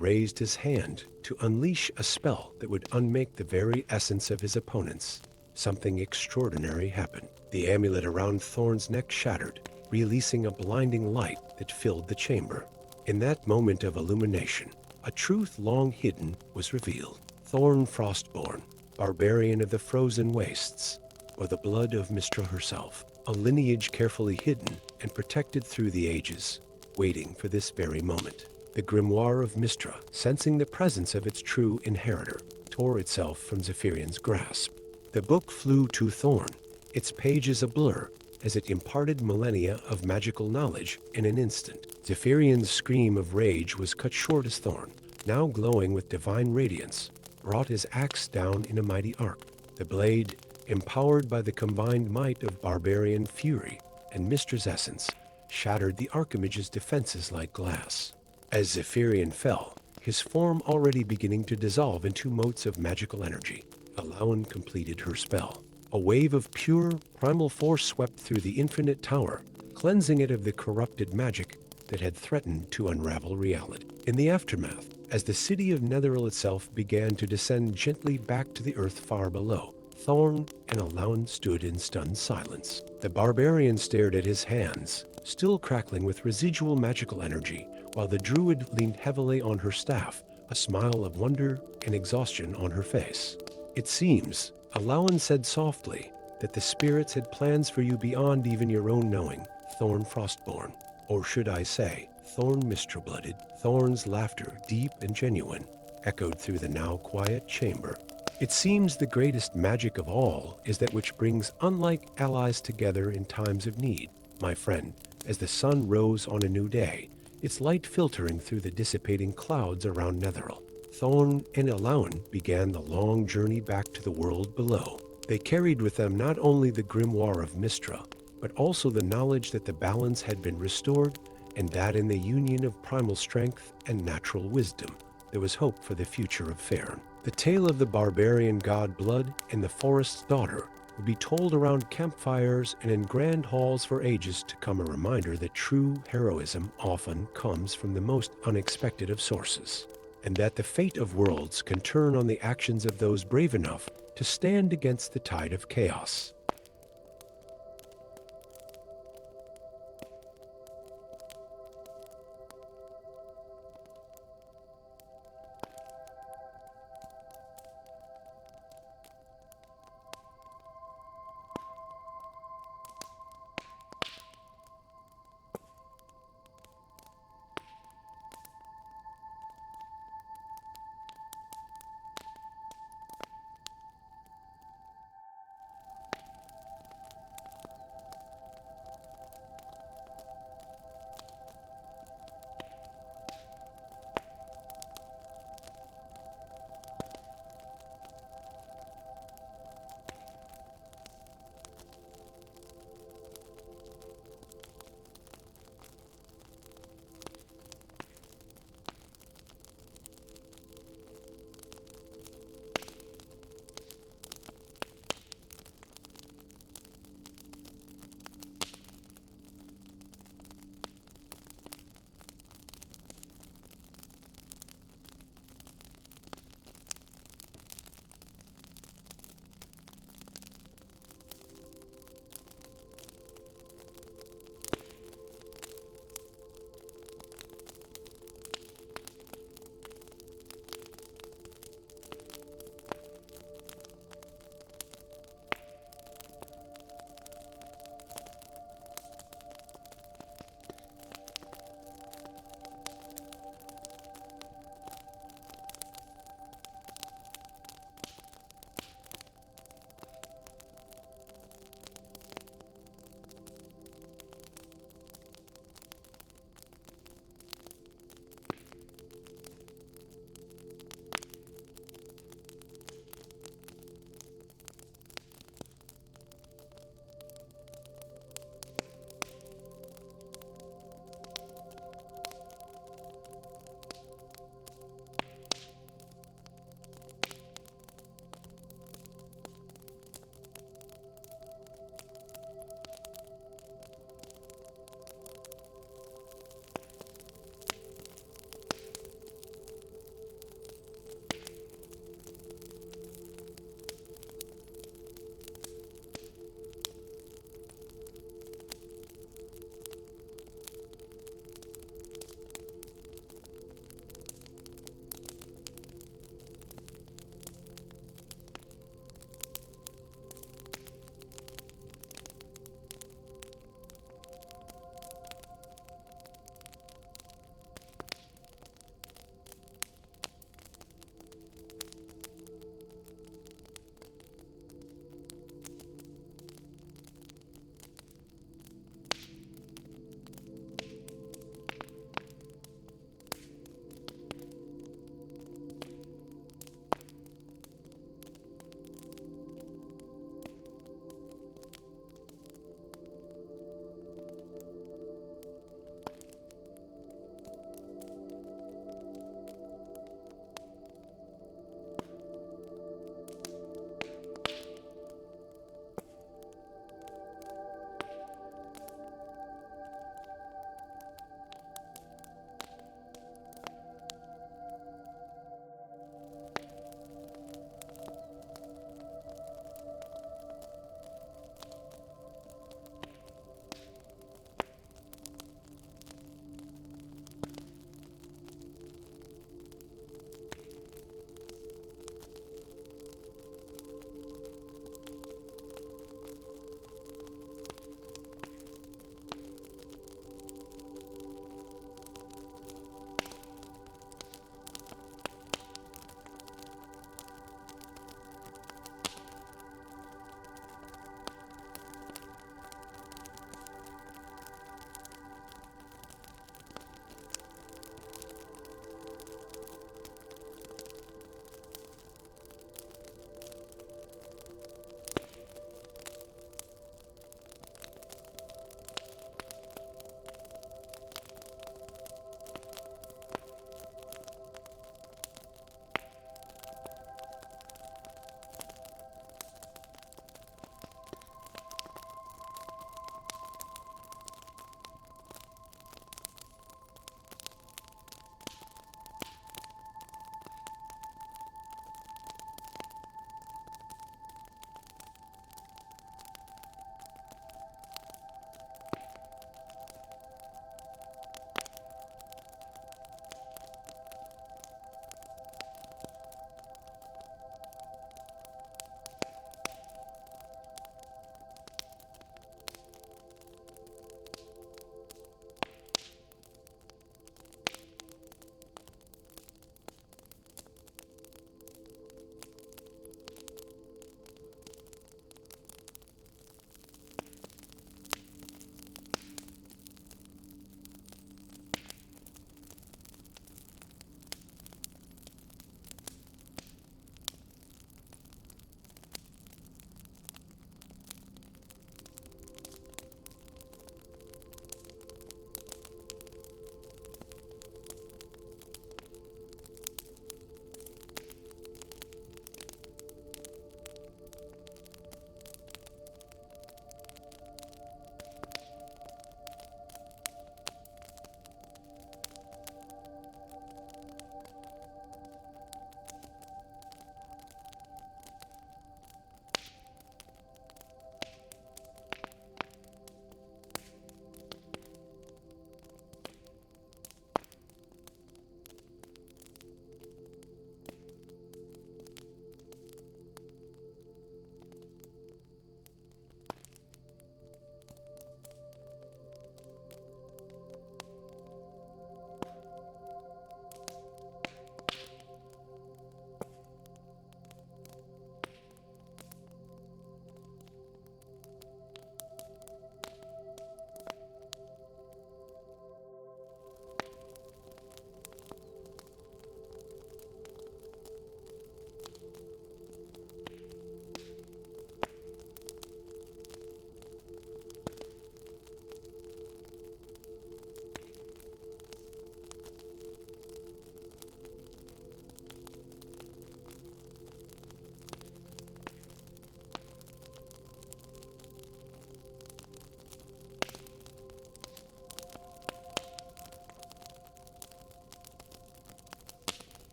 raised his hand to unleash a spell that would unmake the very essence of his opponents, something extraordinary happened. The amulet around Thorn's neck shattered, releasing a blinding light that filled the chamber. In that moment of illumination, a truth long hidden was revealed. Thorn Frostborn, barbarian of the frozen wastes, or the blood of Mystra herself, a lineage carefully hidden and protected through the ages, waiting for this very moment. The grimoire of Mystra, sensing the presence of its true inheritor, tore itself from Zephyrian's grasp. The book flew to Thorn, its pages a blur, as it imparted millennia of magical knowledge in an instant. Zephyrian's scream of rage was cut short as Thorn, now glowing with divine radiance, brought his axe down in a mighty arc. The blade, empowered by the combined might of barbarian fury and Mystra's essence, shattered the Archimage's defenses like glass. As Zephyrian fell, his form already beginning to dissolve into motes of magical energy, Alawan completed her spell. A wave of pure, primal force swept through the infinite tower, cleansing it of the corrupted magic that had threatened to unravel reality. In the aftermath, as the city of Netheril itself began to descend gently back to the earth far below, Thorn and Alawan stood in stunned silence. The barbarian stared at his hands, still crackling with residual magical energy, while the druid leaned heavily on her staff, a smile of wonder and exhaustion on her face. "It seems," Alawan said softly, "that the spirits had plans for you beyond even your own knowing, Thorn Frostborn. Or should I say, Thorn Mystra-blooded." Thorn's laughter, deep and genuine, echoed through the now quiet chamber. "It seems the greatest magic of all is that which brings unlike allies together in times of need, my friend, as the sun rose on a new day, its light filtering through the dissipating clouds around Netheril." Thorn and Alawan began the long journey back to the world below. They carried with them not only the grimoire of Mystra, but also the knowledge that the balance had been restored, and that in the union of primal strength and natural wisdom, there was hope for the future of Faern. The tale of the barbarian god Blood and the forest's daughter would be told around campfires and in grand halls for ages to come, a reminder that true heroism often comes from the most unexpected of sources, and that the fate of worlds can turn on the actions of those brave enough to stand against the tide of chaos.